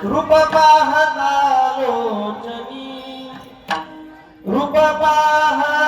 रूप पाहता लोचनी रूप पाहता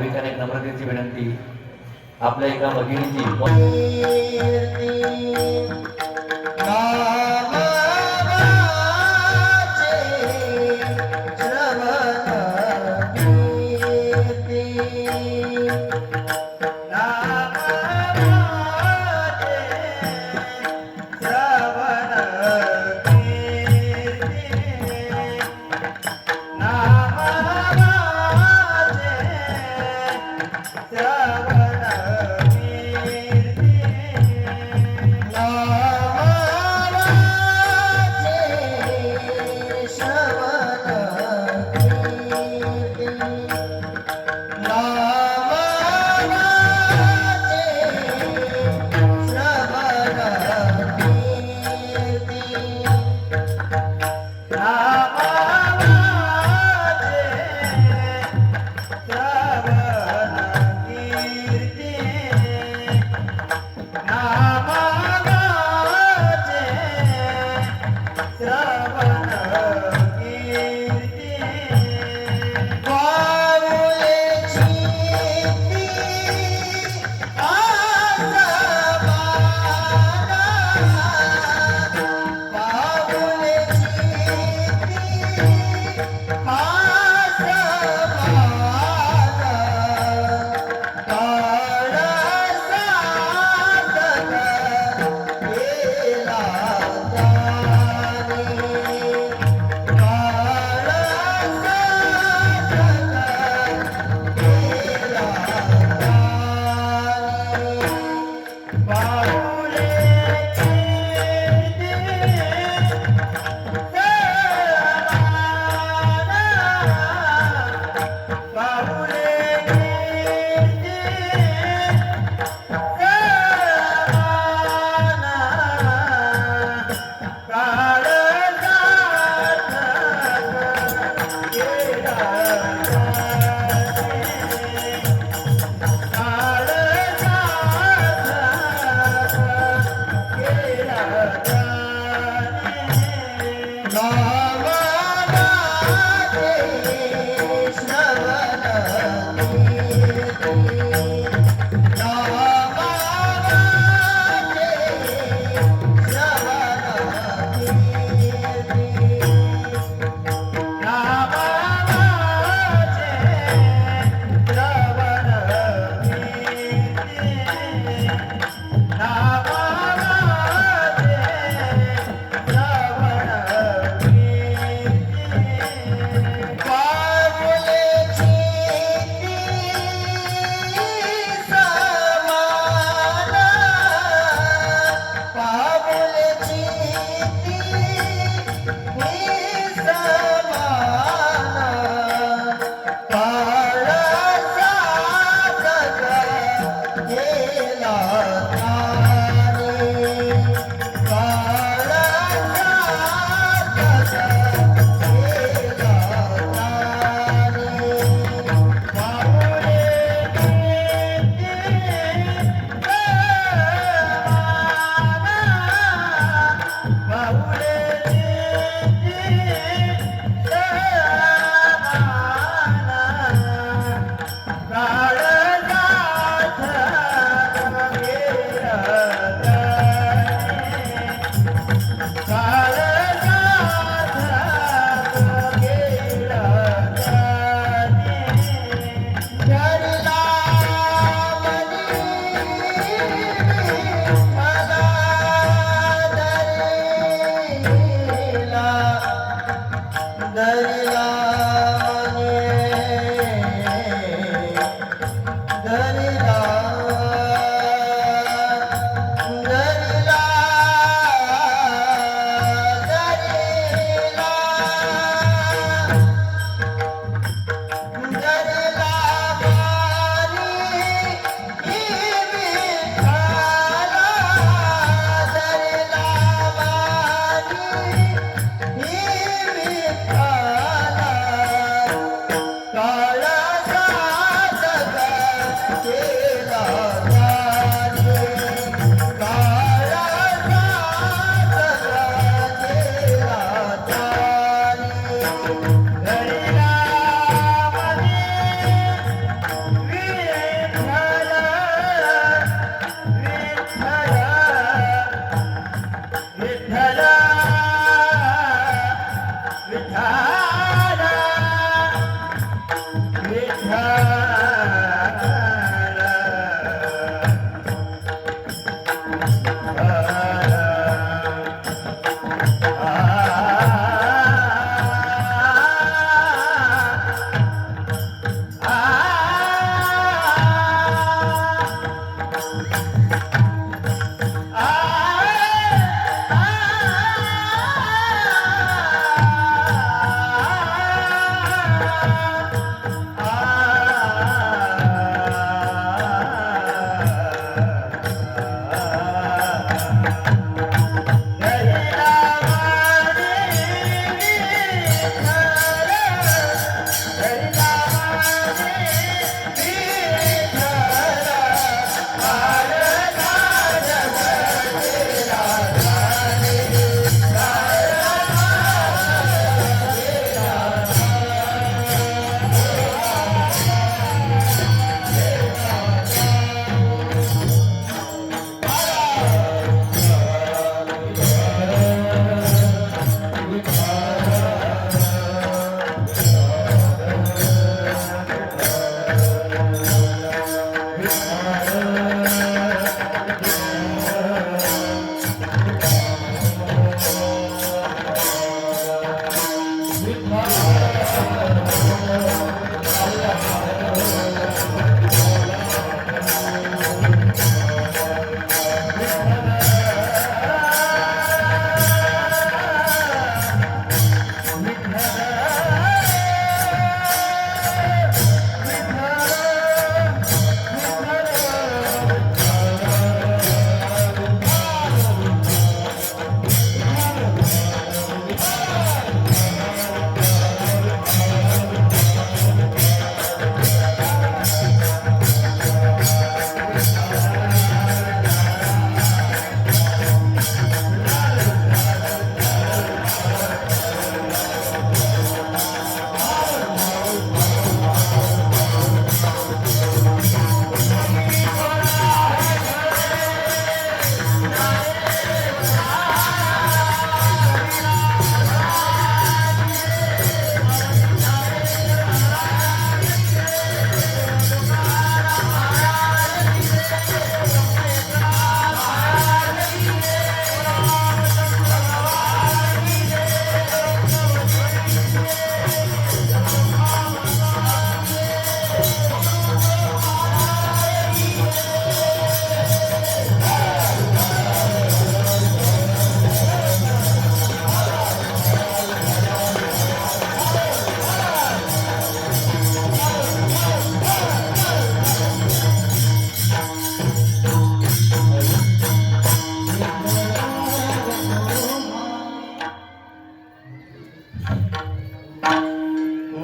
भाविकांना एक नम्रतेची विनंती, आपल्या एका भगिनीची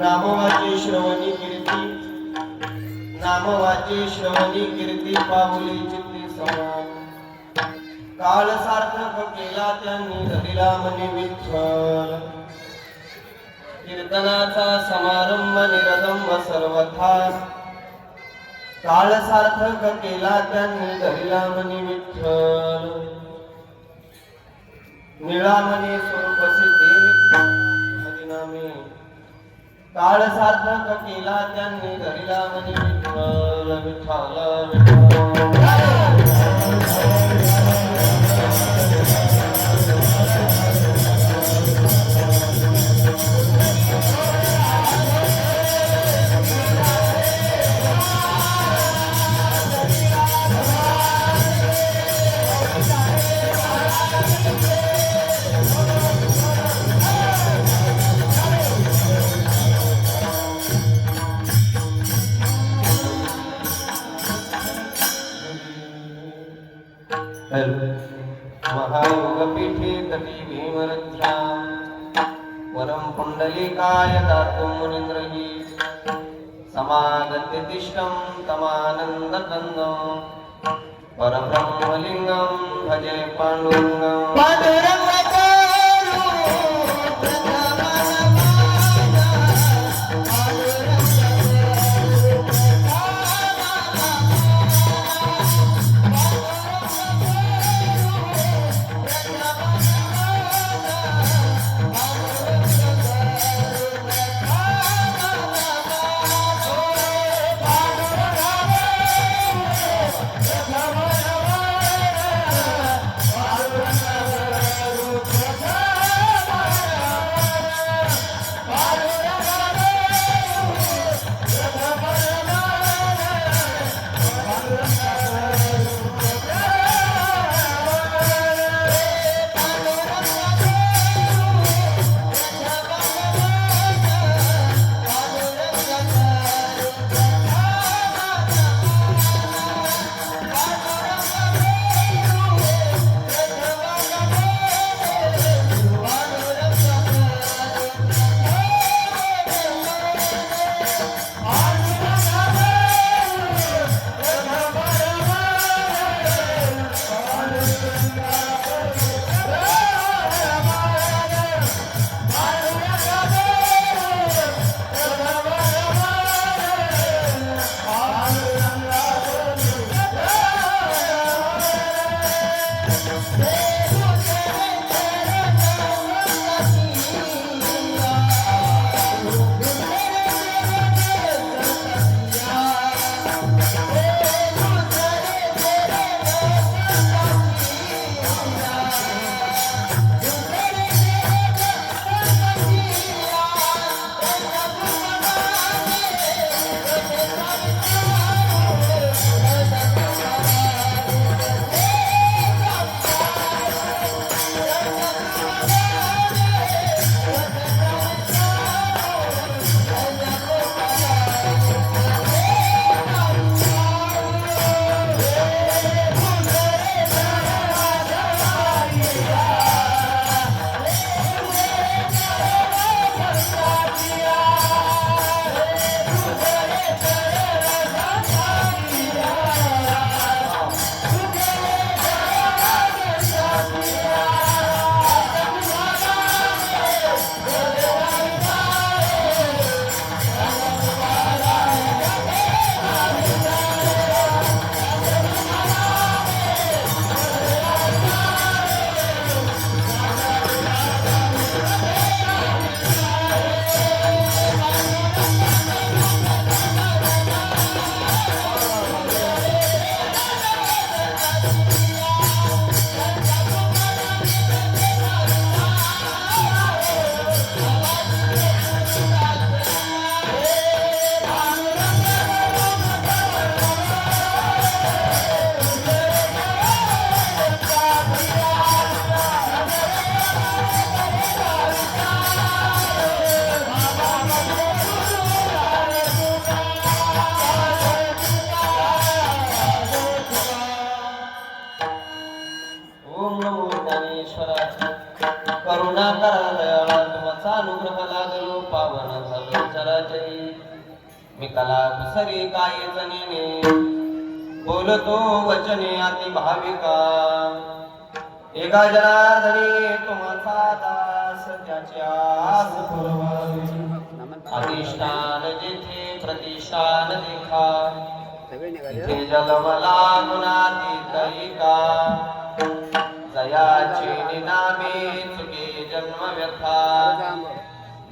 नामवाची श्रवणी कीर्ती नामवाची श्रवणी कीर्ती पाहुली चित्ती समान काळ सार्थक केला त्यांनी धरिला मनी विठ्ठल कीर्तनाचा समारंभ निरदंब सर्वथा काळ सार्थक केला त्यांनी धरिला मनी विठ्ठल निळामणी स्वरूप सिद्धी हरिनामे काळ सार्थक केला त्यांनी धरिला मनी विठ्ठल विठ्ठल महायोगपीठे तटी भीमरथ्या वरं पुण्डलीकाय दातुं मुनीन्द्रैः समागत्य तिष्ठं तमानन्दकन्दं परब्रह्मलिङ्गं भजे पाण्डुरङ्गं प्रभू ज्ञानेश्वराची करुणा करा दयाळा तुमचा अनुग्रह लागलो पावन झालो चराचरी मी कला दुसरी काय जनीने बोलतो वचने अति भाविका एका जनार्दनी तुमचा दास त्याची आस पुरवावी अधिष्ठान जेथे प्रतिष्ठान देखा तिथे जलमला गुणातीत ऐका जयाची निनामे चुके जन्म व्यथा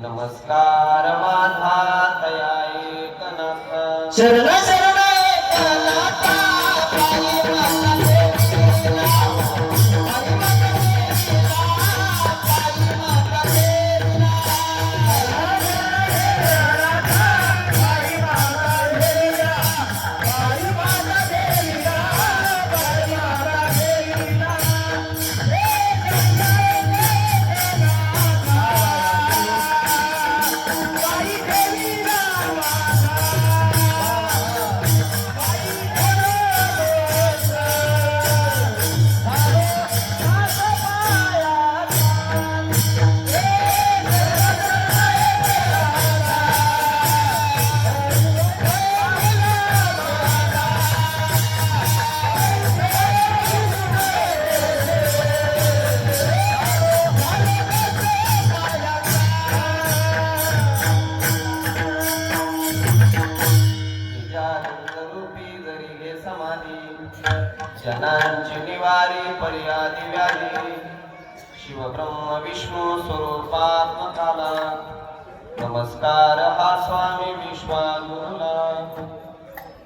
नमस्कार माझा तया एकनाथ शरण शरण एकनाथा काली माता देवीला काली माता देवीला काली माता देवीला काली माता देवीला काली माता देवीला काली माता देवीला काली देवीला जनांची निवारी पर्यादी व्याधी शिव ब्रह्म विष्णू स्वरूपात्मकाला नमस्कार हा स्वामी विश्वागुरुला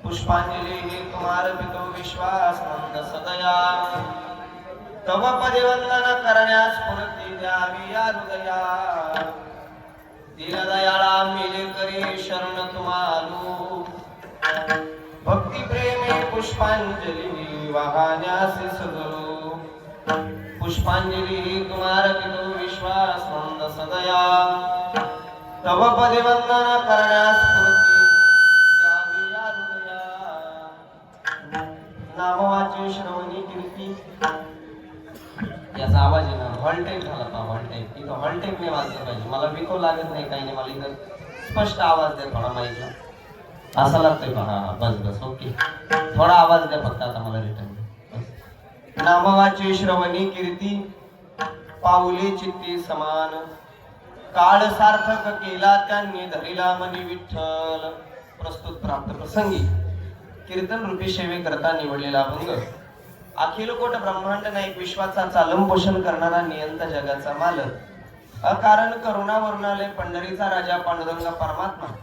पुष्पांजली ही तुम्हार पितो विश्वास मंद सदया तव पदवंदन करण्यास स्फूर्ती द्यावी या हृदया दीनदयाळा मिले करी शरण तुम्हालू भक्ती प्रेमे पुष्पांजली वाहण्यास सगळो पुष्पांजली तुम्हार पितो विश्वास मंद सदया तव पदे वंदन करण्यास स्फूर्ती द्यावी या हृदया नामवाचे श्रवणी कीर्ती याचा आवाज आहे ना हॉलटेप झाला पा हॉलटेप इथं हॉलटेपने वाजलं पाहिजे मला विको लागत नाही काही नाही मला इथं स्पष्ट आवाज दे थोडा माहिती असा लागतोय पहा बस बस ओके थोडा आवाज द्या फक्त आता मला रिटर्न नामवाची श्रवणी कीर्ती पाऊले चित्ती समान काळ सार्थक केला त्यांनी धरिला मनी विठ्ठल प्रस्तुत प्राप्त प्रसंगी कीर्तन रूपी सेवे करता निवडलेला अभंग अखिल कोट ब्रह्मांड नायक विश्वाचा चालम पोषण करणारा नियंता जगाचा मालक अकारण करुणा वरुणालय पंढरीचा राजा पांडुरंग परमात्मा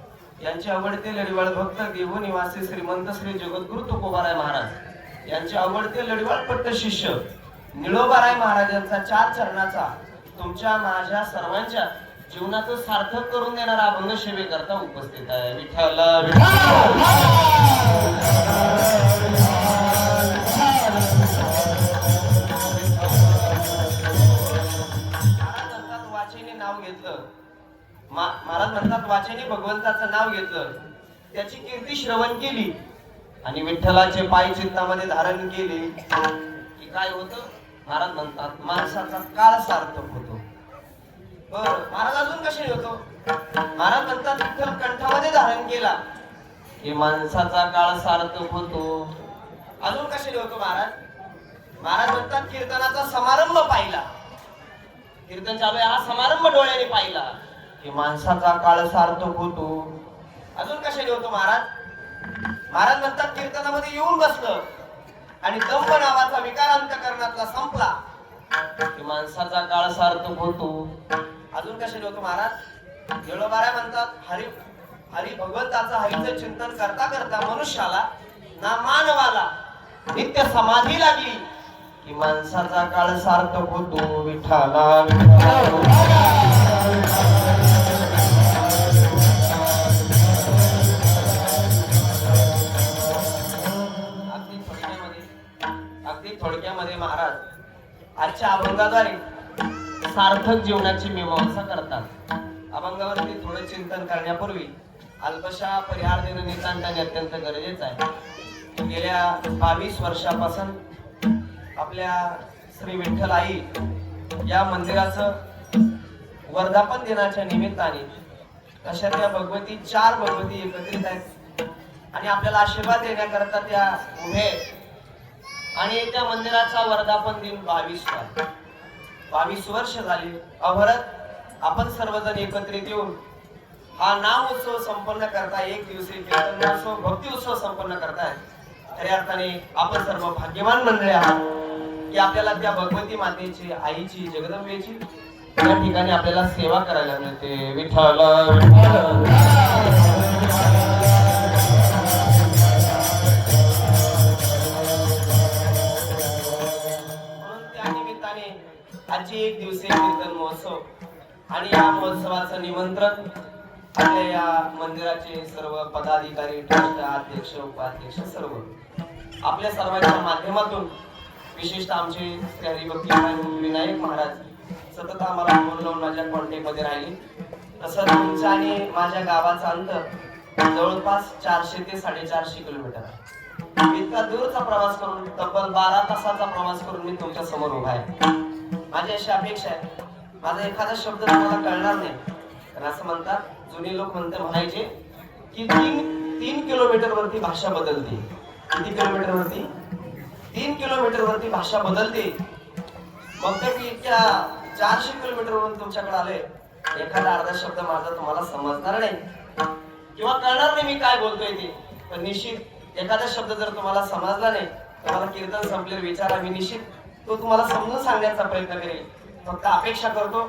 यांचे आवडते लढीवाळ भक्त देव निवासी श्रीमंत श्री जगद्गुरु तुकोबाराय महाराज यांचे आवडते लढीवाळ पट्ट शिष्य निळोबाराय महाराजांचा 4 चरणाचा तुमच्या माझ्या सर्वांच्या जीवनाचं सार्थक करून देणारा अभंग सेवे करता उपस्थित आहे विठ्ठल वाचेने नाव घेतलं महाराज म्हणतात वाचेने भगवंताचं नाव घेतलं त्याची कीर्ती श्रवण केली आणि विठ्ठलाचे पाय चित्तामध्ये धारण केले की काय होतं महाराज म्हणतात माणसाचा काळ सार्थक होतो महाराज अजून कसे होतो महाराज म्हणतात विठ्ठल कंठामध्ये धारण केला की माणसाचा काळ सार्थक होतो अजून कसे होतो महाराज महाराज म्हणतात कीर्तनाचा समारंभ पाहिला कीर्तन चालू आहे हा समारंभ डोळ्याने पाहिला की माणसाचा काळ सार्थक होतो अजून कशाने होतो महाराज महाराज म्हणतात कीर्तनामध्ये येऊन बसलं आणि दंभ नावाचा विकार अंतकरणातला संपला की माणसाचा काळ सार्थक होतो अजून कशाने होतो महाराज येळोबाराय म्हणतात हरी भगवंताचं हरीचं चिंतन करता करता मनुष्याला ना मानवाला नित्य समाधी लागली की माणसाचा काळ सार्थक होतो विठ्ठला अगदी थोडक्यामध्ये महाराज आजच्या अभंगाद्वारे सार्थक जीवनाची मीमांसा करतात अभंगावरती थोडं चिंतन करण्यापूर्वी अल्पशा परिहार देणं नितांताने अत्यंत गरजेचं आहे गेल्या 22 वर्षापासून आपल्या श्री विठ्ठल आई या मंदिराचं वर्धापन दिनाच्या निमित्ताने अशा त्या भगवती 4 भगवती एकत्रित आहेत आणि आपल्याला आशीर्वाद देण्याकरता त्या उभे आहेत. आणि त्या मंदिराचा वर्धापन दिन 22 वर्ष झाली अभरत आपण सर्वजण एकत्रित येऊन हा नाम उत्सव संपन्न करता, एक दिवसीय कीर्तन महोत्सव भक्ती उत्सव संपन्न करताय. खऱ्या अर्थाने आपण सर्व भाग्यवान मंडळी आहात की आपल्याला त्या भगवती मातेची, आईची, जगदंबेची या ठिकाणी आपल्याला सेवा करायला मिळते. विठ्ठल विठ्ठल. म्हणून त्या निमित्ताने आजची एक दिवसीय कीर्तन महोत्सव आणि या महोत्सवाचं निमंत्रण आपल्या या मंदिराचे सर्व पदाधिकारी, ट्रस्ट अध्यक्ष, उपाध्यक्ष सर्व आपल्या सर्वांच्या माध्यमातून, विशेषतः आमचे श्री हरिभक्ती विनायक महाराज सतत आम्हाला फोन लावून माझ्या कॉन्टॅक्ट मध्ये राहिले. तसं तुमच्या आणि माझ्या गावाचा अंतर जवळपास 400 ते 450 किलोमीटर आहे. इतका दूरचा प्रवास करून, तब्बल 12 तासाचा प्रवास करून मी तुमच्या समोर उभा आहे. माझी अशी अपेक्षा आहे, माझा एखादा शब्द तुम्हाला कळणार नाही. कारण असं म्हणतात, जुने लोक म्हणायचे की 3 किलोमीटर वरती भाषा बदलते. किती किलोमीटर वरती? 3 किलोमीटर वरती भाषा बदलते. मग ते मी इतक्या 400 किलोमीटर वरून तुमच्याकडे आले, एखादा अर्धा शब्द माझा तुम्हाला समजणार नाही किंवा कळणार नाही मी काय बोलतोय ते. पण निश्चित एखादा शब्द जर तुम्हाला समजला नाही, तुम्हाला कीर्तन संपलेला विचारा, मी निश्चित तो तुम्हाला समजून सांगण्याचा प्रयत्न करेल. फक्त अपेक्षा करतो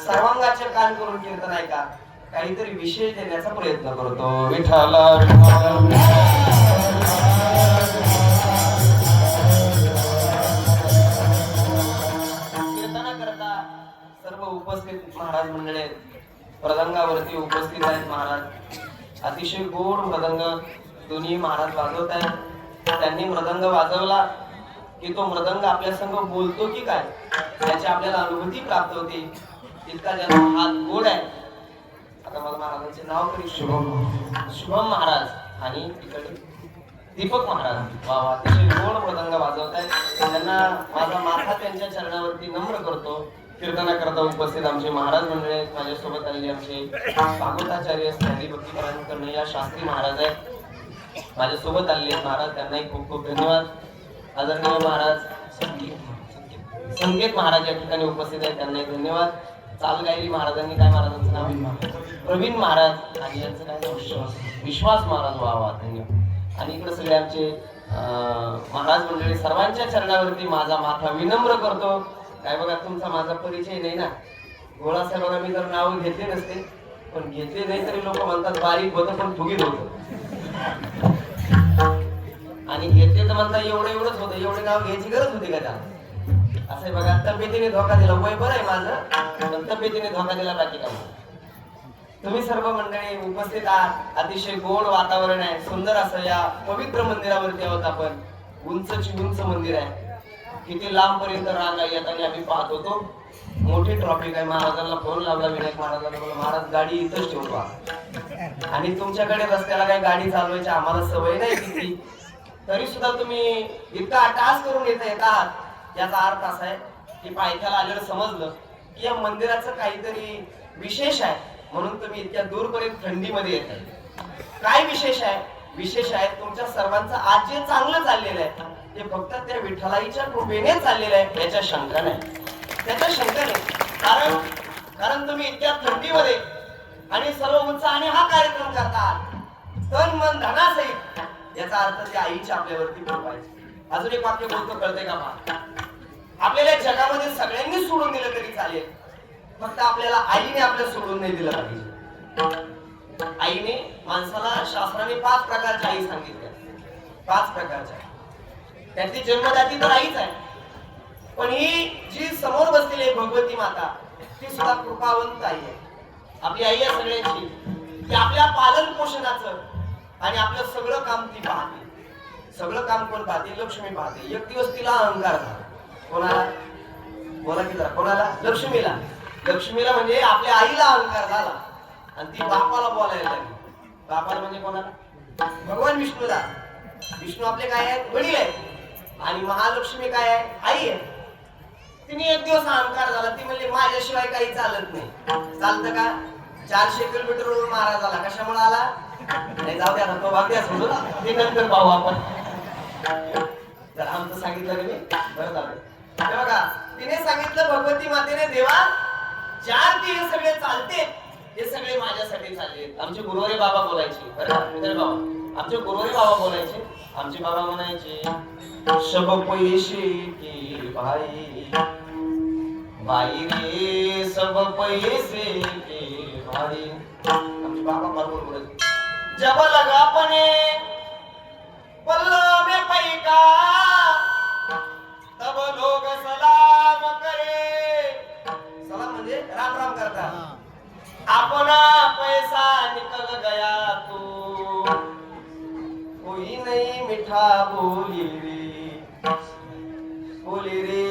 सर्वांगाचे कान करून कीर्तन ऐका, काहीतरी विशेष देण्याचा प्रयत्न करतो. विठ्ठल कीर्तना करता सर्व उपस्थित महाराज मंडळी मृदंगावरती उपस्थित आहेत. महाराज अतिशय गोड मृदंग दोन्ही महाराज वाजवत आहेत. त्यांनी मृदंग वाजवला की तो मृदंग आपल्या संग बोलतो की काय याची आपल्याला अनुभूती प्राप्त होते. इतका ज्याचा हात गोड आहे. आता मला महाराजांचे नाव तरी शुभम महाराज आणि इकडे दीपक महाराज. वा वा, अतिशय गोड मृदंग वाजवत आहेत. त्यांना माझा माथा त्यांच्या चरणावरती नम्र करतो. कीर्तना करता उपस्थित आमचे महाराज मंडळी आहेत. माझ्यासोबत आलेले आमचे भागवताचार्य हरिभक्तीपरायण कन्हैया शास्त्री महाराज आहेत माझ्यासोबत आलेले महाराज. त्यांनाही खूप खूप धन्यवाद. आदरणीय महाराज संकेत महाराज या ठिकाणी उपस्थित आहेत, त्यांनाही धन्यवाद. चाल गायली महाराजांनी, काय महाराजांचं नाव? प्रवीण महाराज. आणि यांचं काय? विश्वास महाराज. वा वा, धन्यवाद. आणि इकडे सगळे आमचे महाराज मंडळी, सर्वांच्या चरणावरती माझा माथा विनम्र करतो. काय बघा, तुमचा माझा परिचय नाही ना. गोळा साहेब बघा, मी जर नाव घेतले नसते, पण घेतले नाही तरी लोक म्हणतात बारीक होतं पण फुगीत होतं. आणि घेतले तर म्हणतात एवढंच होतं. एवढे नाव घ्यायची गरज होती का त्याला? असं आहे बघा, तब्येतीने धोका दिला. वय बरं आहे माझं, पण तब्येतीने धोका दिला बाकी का. तुम्ही सर्व मंडळी उपस्थित आहात. अतिशय गोड वातावरण आहे. सुंदर असं या पवित्र मंदिरावरती आहोत आपण. उंचची उंच मंदिर आहे. किती लांब पर्यंत रांग आहे आता आम्ही पाहत होतो. मोठी ट्रॉफिक आहे. महाराजांना फोन लावला विनायक महाराजांना, बोला महाराज गाडी इथंच ठेवून पहा. आणि तुमच्याकडे रस्त्याला काही गाडी चालवायची आम्हाला सवय नाही किती, तरी सुद्धा तुम्ही इतका टास करून येत आहात. याचा अर्थ असा आहे की पायथ्याला आलेलं समजलं की या मंदिराचं काहीतरी विशेष आहे, म्हणून तुम्ही इतक्या दूरपर्यंत थंडीमध्ये येत आहे. काय विशेष आहे? विशेष आहे तुमच्या सर्वांचं आज जे चांगलं चाललेलं आहे ते फक्त त्या विठ्ठलाईच्या कृपेने चाललेलं आहे, याच्या शंका नाही. त्याच्या शंका नाही. कारण तुम्ही इतक्या थंडीमध्ये आणि सर्व उत्साहाने हा कार्यक्रम करतात, तन मन धनासहित, याचा अर्थ त्या आईची आपल्यावरती कृपा आहे. अजून एक वाक्य बोलतो, कळतंय का पहा? आपल्याला जगामध्ये सगळ्यांनी सोडून दिलं तरी चालेल, फक्त आपल्याला आईने आपल्याला सोडून नाही दिलं पाहिजे. आईने माणसाला, शास्त्राने 5 प्रकारच्या आई सांगितल्या. 5 प्रकारच्या. त्यातली जन्मदाती तर आईच आहे, पण ही जी समोर बसलेली आहे भगवती माता, ती सुद्धा कृपावंत आई आहे. आपली आई आहे सगळ्यांची. ती आपल्या पालन पोषणाचं आणि आपलं सगळं काम ती पाहते. सगळं काम कोण पाहते? लक्ष्मी पाहते. एक दिवस तिला अहंकार झाला. कोणाला? बोला की जरा. कोणाला? लक्ष्मीला. लक्ष्मीला म्हणजे आपल्या आईला अहंकार झाला आणि ती बापाला बोलायला लागली. बापाला म्हणजे कोणाला? भगवान विष्णूला. विष्णू आपले काय आहेत? वडील आहेत. आणि महालक्ष्मी काय आहे? आई आहे. तिने एक दिवस अहंकार झाला. ती म्हणली माझ्याशिवाय काही चालत नाही. चालतं का? 400 किलोमीटरवरून महाराज आला. कशामुळे आला? नाही, जाऊ द्या ना, तो भाग द्या सोडून, ते नंतर पाहू आपण. तर आमचं सांगितलं की नाही बरं झालं. हे बघा, तिने सांगितलं भगवती मातेने, देवा चार ती हे सगळे चालते, हे सगळे माझ्यासाठी चालले. आमचे गुरुवारी बाबा बोलायचे, बरं का मित्र बाबा, आमचे गुरुवारी बाबा बोलायचे. आमचे बाबा म्हणायचे, शब पैसे की भाई, भाई रे सब पैसे की भाई. आमचे बाबा बरोबर बोलायचे. जब लगा पने पल्लो में पैका, तब लोग सलाम करे. सलाम म्हणजे राम राम करतात. अपना पैसा निकल गया तो कोई नहीं मिठा बोली रे, बोली रे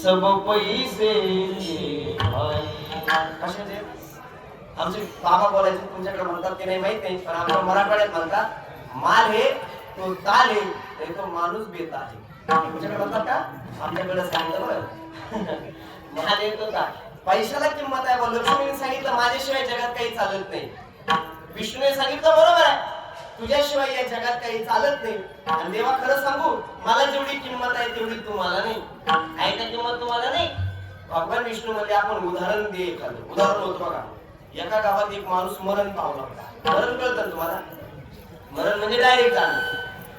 सब पैसे भाई. कशाचे? आमचे बाबा बोलायचे, तुमच्याकडे म्हणतात की नाही माहित नाही, पण आमच्या मराठवाड्यात म्हणतात, माल हे तो ताल आहे, तरी तो माणूस बेत आहे. तुमच्याकडे म्हणतात का? आमच्याकडे सांगितलं बरं. माल हे तो ताल. पैशाला किंमत आहे. लक्ष्मीने सांगितलं माझ्याशिवाय जगात काही चालत नाही. विष्णूने सांगितलं बरोबर आहे, तुझ्याशिवाय या जगात काही चालत नाही. आणि देवा खरं सांगू, मला जेवढी किंमत आहे तेवढी तुम्हाला नाही. आहे का किंमत तुम्हाला नाही? भगवान विष्णू मध्ये आपण उदाहरण दे. एखादं उदाहरण होतं बघा. एका गावात एक माणूस मरण पावला होता. मरण कळतं तुम्हाला? मरण म्हणजे डायरेक्ट जाणं,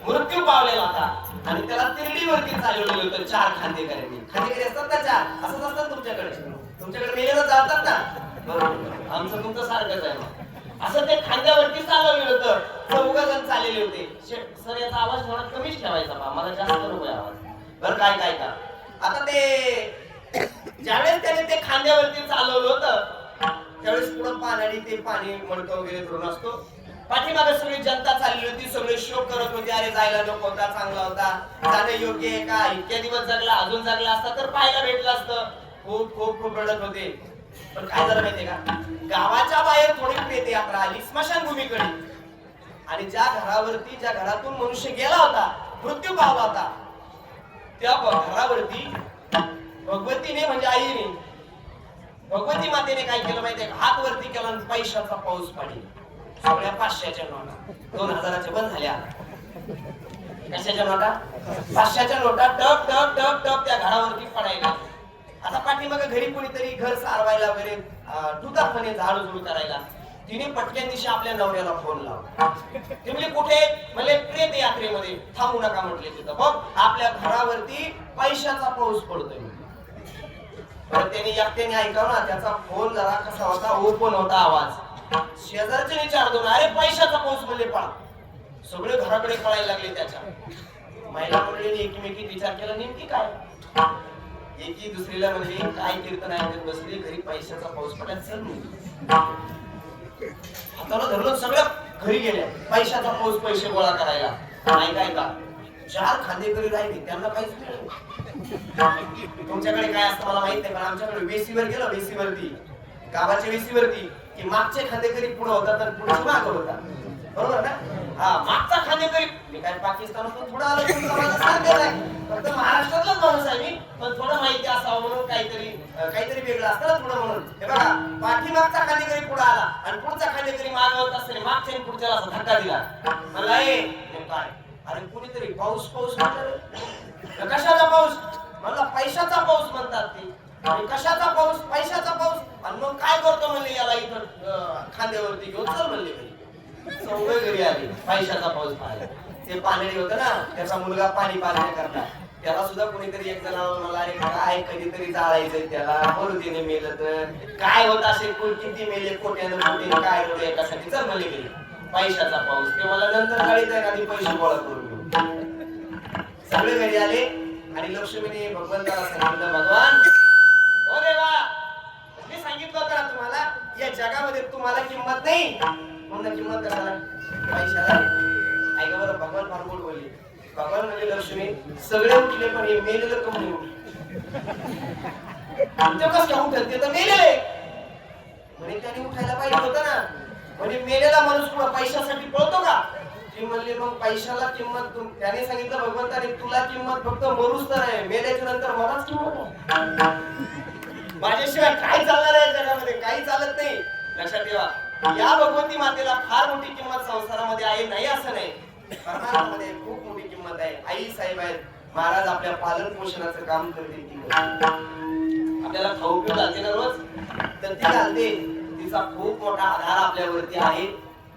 मृत्यू पावलेला होता. आणि त्याला तिरडीवरती चालवलेलं होतं 4 खांदेकऱ्यांनी. खांदेकरी असतात ना 4, असंच असतात तुमच्याकडे. तुमच्याकडे मेलेलं चालतात ना, बरोबर. आमचं तुमचं सारखंच आहे. असं ते खांद्यावरती चालवलेलं होतं. 14 जण चाललेले होते. सर याचा आवाज थोडा कमीच ठेवायचा बा, मला जास्त नको आवाज. बरं काय काय का आता ते ज्यावेळेस त्याने ते खांद्यावरती चालवलं होतं, त्यावेळेस पुढे पाणी, ते पाणी मडकं वगैरे धरून असतो. पाठीमागे सगळी जनता चालली होती. सगळे शोक करत होते, अरे जायला नको होता, चांगला होता, जाणं योग्य आहे का, इतक्या दिवस जगला, अजून जगला असता तर पाहायला भेटलं असतं. खूप खूप खूप रडत होते. पण काय झालं माहितीये का, गावाच्या बाहेर थोडी प्रेत यात्रा आली स्मशानभूमीकडे. आणि ज्या घरावरती, ज्या घरातून मनुष्य गेला होता, मृत्यू पावला होता, त्या घरावरती भगवतीने म्हणजे आईने, भगवती मातेने काय केलं माहितीये का, हात वरती केला, पैशाचा पाऊस पाडली. सगळ्या 500च्या नोटा 2000च्या बंद झाल्या. कशाच्या नोटा? 500च्या नोटा टप टप टप टप त्या घरावरती पडायला. आता पाठीमागे घरी कोणीतरी घर सारवायला वगैरे दुधापणे झाडझूड करायला. तिने पटक्यान दिवशी आपल्या नवऱ्याला फोन लावला. ते म्हणजे कुठे? म्हणजे प्रेत यात्रेमध्ये. थांबू नका म्हटले तिथं. बघ आपल्या घरावरती पैशाचा पाऊस पडतोय. त्याने एकट्याने ऐकाव ना, त्याचा फोन जरा कसा होता, ओपन होता आवाज. शेजारचे विचारतो ना, अरे पैशाचा पाऊस म्हणजे पळा. सगळे घराकडे पळायला लागले त्याच्या. महिला मंडळीने एकमेकीत विचार केला, नेमकी काय? एकी दुसरीला म्हणजे काय कीर्तन ऐकत बसली, घरी पैशाचा पाऊस पडला. चल हाताला धरून सगळ्या घरी गेल्या, पैशाचा पाऊस, पैसे गोळा करायला. नाही काय का 4 खांदेकरी राहिले, त्यांना काहीच मिळेल. तुमच्याकडे काय असतं मला माहित नाही, पण आमच्याकडे वेसीवर गेलो, वेसीवरती, गावाच्या वेसीवरती, की मागचे खांदेकरी पुढे होतात आणि पुढचे मागे होतात. बरोबर ना? हा, मागचा खांदेकरी, मी काय पाकिस्तानातून पुढे आलो सांगत नाही, फक्त महाराष्ट्रातलाच माणूस आहे मी, पण थोडं माहिती असावं म्हणून काहीतरी वेगळं असतं ना थोडं म्हणून. हे बघा, पाठीमागचा खांदेकरी पुढे आला आणि पुढचा खांदेकरी मागे होत असताना मागच्या पुढच्याला असा धक्का दिला. मला काय, अरे कुणीतरी पाऊस पाऊस म्हणतात. कशाचा पाऊस? म्हणलं पैशाचा पाऊस म्हणतात ते. आणि कशाचा पाऊस? पैशाचा पाऊस. आणि मग काय करतो म्हणले, याला इथं खांद्यावरती घेऊन चल म्हणले घरी. सगळे घरी आले, पैशाचा पाऊस पाहायला. ते पाणी होतं ना, त्याचा मुलगा पाणी पाजण्या करता, त्याला सुद्धा कोणीतरी एक जण मला, अरे काय कधीतरी जाळायचंय त्याला, मरुदीने मेलं तर काय होत असेल, किती मेले, कोट्यानं कोटी काय रोड एकासाठी, चल म्हणले घरी. पैशाचा पाऊस. ते मला नंतर गाडीत आहे आधी पैसे गोळा करून घेऊ. सगळे घरी आले आणि लक्ष्मीने भगवंताला सांगितलं, भगवान ओ देवा, मी सांगितलं होतं ना तुम्हाला, या जगामध्ये तुम्हाला किंमत नाही, म्हणून किंमत कशाला? पैशाला. ऐका बरं, भगवान फार गोड बोलले. भगवान म्हणजे लक्ष्मी, सगळे उठले पण हे मेलेलं कम नाही उठले. आमच्या कसं उठल, ते तर मेलेले. म्हणे त्याने उठायला पाहिजे होतं ना. म्हणजे मेलेला माणूस पुढे पैशासाठी पळतो का? ती म्हणली मग पैशाला किंमत त्याने सांगितलं भगवंताने तुला किंमत फक्त मरूच तर आहे, मेल्याच्या नंतर मलाच किंमत आहे. माझ्याशिवाय काय चालणार आहे जगामध्ये? काही चालत नाही. लक्षात ठेवा, या भगवती मातेला फार मोठी किंमत संसारामध्ये आहे नाही असं नाही, परमार्थामध्ये खूप मोठी किंमत आहे. आई साहेब आहेत, महाराज आपल्या पालन पोषणाचं काम करतील. ती आपल्याला खाऊ पिऊ घालते ना रोज, तर ती घालते. तिचा खूप मोठा आधार आपल्यावरती आहे.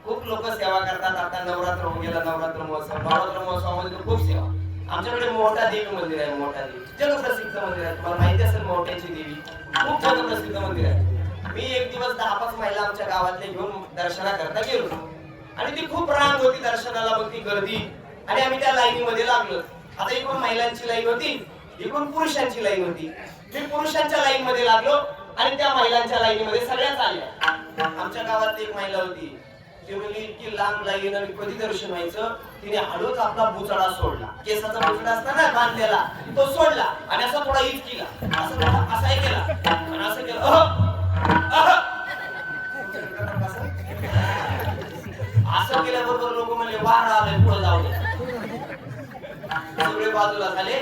खूप लोक सेवा करतात. आता नवरात्र होऊन गेला, नवरात्र महोत्सवामध्ये खूप सेवा. आमच्याकडे मोठा देवी मंदिर आहे, मोठा देवी जगप्रसिद्ध मंदिर आहे. तुम्हाला माहिती असेल मोठ्याची देवी खूप जगप्रसिद्ध मंदिर आहे. मी एक दिवस 10-5 महिला आमच्या गावातले घेऊन दर्शनाकरता गेलो आणि ती खूप रांग होती दर्शनाला, मग ती गर्दी आणि आम्ही त्या लाईनीमध्ये लागलो. आता इकडून महिलांची लाईन होती, इकडून पुरुषांची लाईन होती. मी पुरुषांच्या लाईन मध्ये लागलो आणि त्या महिलांच्या लाईनीमध्ये सगळ्याच आल्या. आमच्या गावातली एक महिला होती, ती म्हणली इतकी लांब लाईन आणि कधी दर्शन व्हायचं. तिने हळूच आपला बुचडा सोडला, केसाचा बुचडा असता ना बांधलेला, तो सोडला आणि असा थोडा ईद केला, असं थोडा असाही केला आणि असं केलं. असं केल्याबरोबर लोक म्हणले वार आले पुढे जाऊ दे. सगळे बाजूला झाले,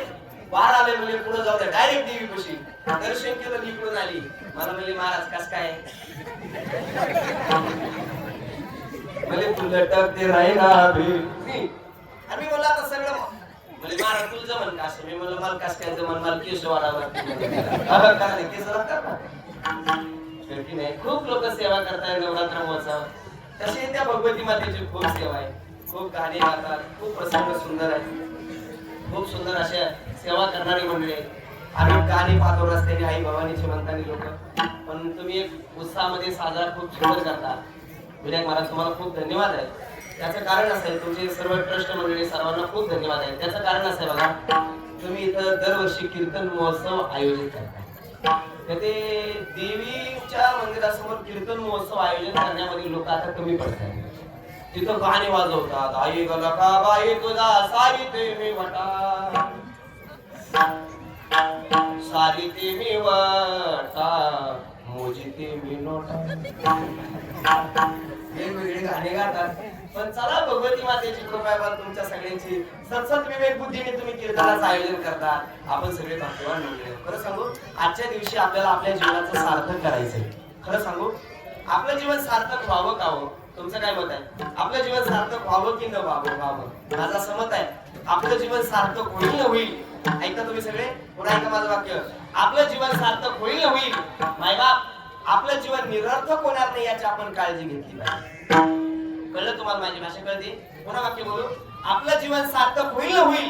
वार आले म्हणजे पुढे जाऊ दे. डायरेक्ट देवी पशी दर्शन केलं, निघून आली. मला म्हणले महाराज कस काय म्हणजे तू लटकते राहिला आम्ही बोलला आता सगळं म्हणजे महाराज तुला जमन का असं. मी म्हणलं मला कस काय जमन, मला केस वाढावं केस लागतात. खूप लोक सेवा करतायत नवरात्र महोत्सव. तसे त्या भगवती मातेची खूप सेवा आहे, खूप गाणी गातात, खूप प्रसंग सुंदर आहे, खूप सुंदर अशा सेवा करणारी मंडळी आहेत. आम्ही गाणी पाहतो रस्त्याने आई भवानीची म्हणतानी लोक, पण तुम्ही एक उत्साहामध्ये साजरा खूप सुंदर करता. विनायक महाराज तुम्हाला खूप धन्यवाद आहे. त्याचं कारण असं आहे, तुमचे सर्व ट्रस्ट मंडळी सर्वांना खूप धन्यवाद आहे. त्याचं कारण असं आहे बघा, तुम्ही इथं दरवर्षी कीर्तन महोत्सव आयोजित करता. ते देवीच्या मंदिरासमोर कीर्तन महोत्सव आयोजन करण्यामध्ये लोक आता कमी पडतात. तिथं गाणी वाजवतात, आई गला का बाई तुझा सारिते मी वटा, सारिते मी वटा, मोजिते मी नोटा. वेगवेगळे गाणे गातात. पण चला भगवती मातेची कृपा आहे तुमच्या सगळ्यांची. सतसत विवेक बुद्धीने तुम्ही कीर्तनाचं आयोजन करता. आपण सगळे भाग्यवान मंडळी. खरं सांगू, आजच्या दिवशी आपल्याला आपल्या जीवनाचं सार्थक करायचंय. खरं सांगू, आपलं जीवन सार्थक व्हावं का हो? तुमचं काय मत आहे? आपलं जीवन सार्थक व्हावं की न व्हावं? माझं असं मत आहे, आपलं जीवन सार्थक होईल न होईल. ऐका तुम्ही सगळे, पुन्हा ऐका माझं वाक्य. आपलं जीवन सार्थक होईल न होईल. मायबाप, आपलं जीवन निरर्थक होणार नाही याची आपण काळजी घेतली पाहिजे. कळलं तुम्हाला? माझी भाषा कळते? पुन्हा वाक्य बोलू. आपलं जीवन सार्थक होईल न होईल.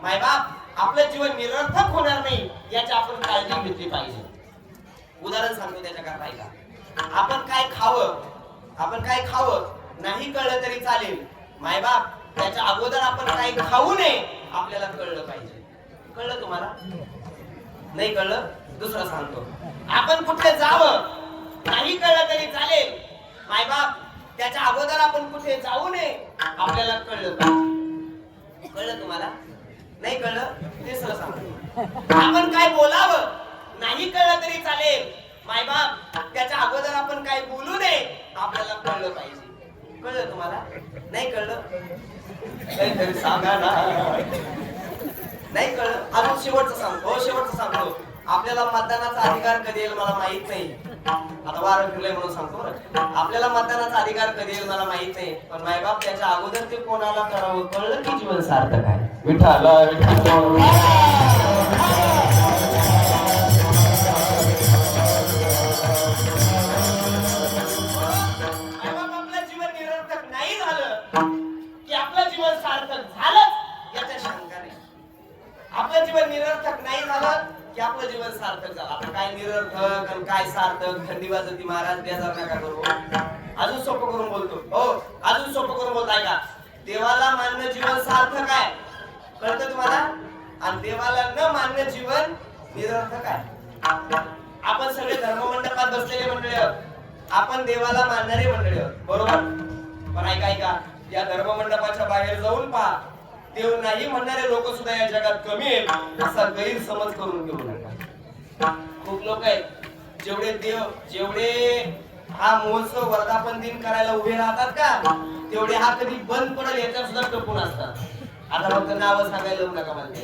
मायबाप, आपलं जीवन निरर्थक होणार नाही याची आपण काळजी घेतली पाहिजे. उदाहरण सांगतो त्याच्याकरता ऐका. आपण काय खावं नाही कळलं तरी चालेल. मायबाप, त्याच्या अगोदर आपण काय खाऊ नये आपल्याला कळलं पाहिजे. कळलं तुम्हाला? नाही कळलं? दुसरं सांगतो. आपण कुठे जावं नाही कळलं तरी चालेल. मायबाप, त्याच्या अगोदर आपण कुठे जाऊ नये आपल्याला कळलं पाहिजे. कळलं तुम्हाला? नाही कळलं? तिसरं सांगतो. आपण काय बोलावं नाही कळलं तरी चालेल. मायबाप, त्याच्या अगोदर आपण काय बोलू नये आपल्याला कळलं पाहिजे. कळलं तुम्हाला? नाही कळलं? काहीतरी सांगा ना. नाही कळलं? अजून शेवटचं सांगतो. शेवटचं सांगतो. आपल्याला मतदानाचा अधिकार कधी येईल मला माहित नाही. आता वारं फिरलंय म्हणून सांगतो बरं. आपल्याला मतदानाचा अधिकार कधी येईल मला माहित नाही, पण मायबाप त्याच्या अगोदर ते कोणाला करावं कळलं की जीवन सार्थक आहे. विठ्ठल आपलं जीवन निरर्थक नाही झालं की आपलं जीवन सार्थक झालंच याच्या शंका नाही. आपलं जीवन निरर्थक नाही झालं की आपलं जीवन सार्थक झालं. आता काय निरर्थक आणि काय सार्थक? थंडी वाजती महाराज, बेजार नका करू. अजून सोपं करून बोलतो. हो, अजून सोपं करून बोलताय का? देवाला मानणं जीवन सार्थक आहे, कळतं तुम्हाला? आणि देवाला न मानणं जीवन निरर्थक आहे. आपण सगळे धर्ममंडपात बसलेले मंडळी आहोत. आपण देवाला मानणारे मंडळी आहोत, बरोबर? पण ऐका, या धर्ममंडपाच्या बाहेर जाऊन पहा, देव नाही म्हणणारे लोक सुद्धा या जगात कमी आहेत असा गैरसमज करून घेऊ नका. खूप लोक आहेत जेवढे हा महोत्सव वर्धापन दिन करायला उभे राहतात का, तेवढे हा कधी बंद पडेल याच्यात सुद्धा टपून असतात. आता फक्त नावं सांगायला येऊ नका मला ते.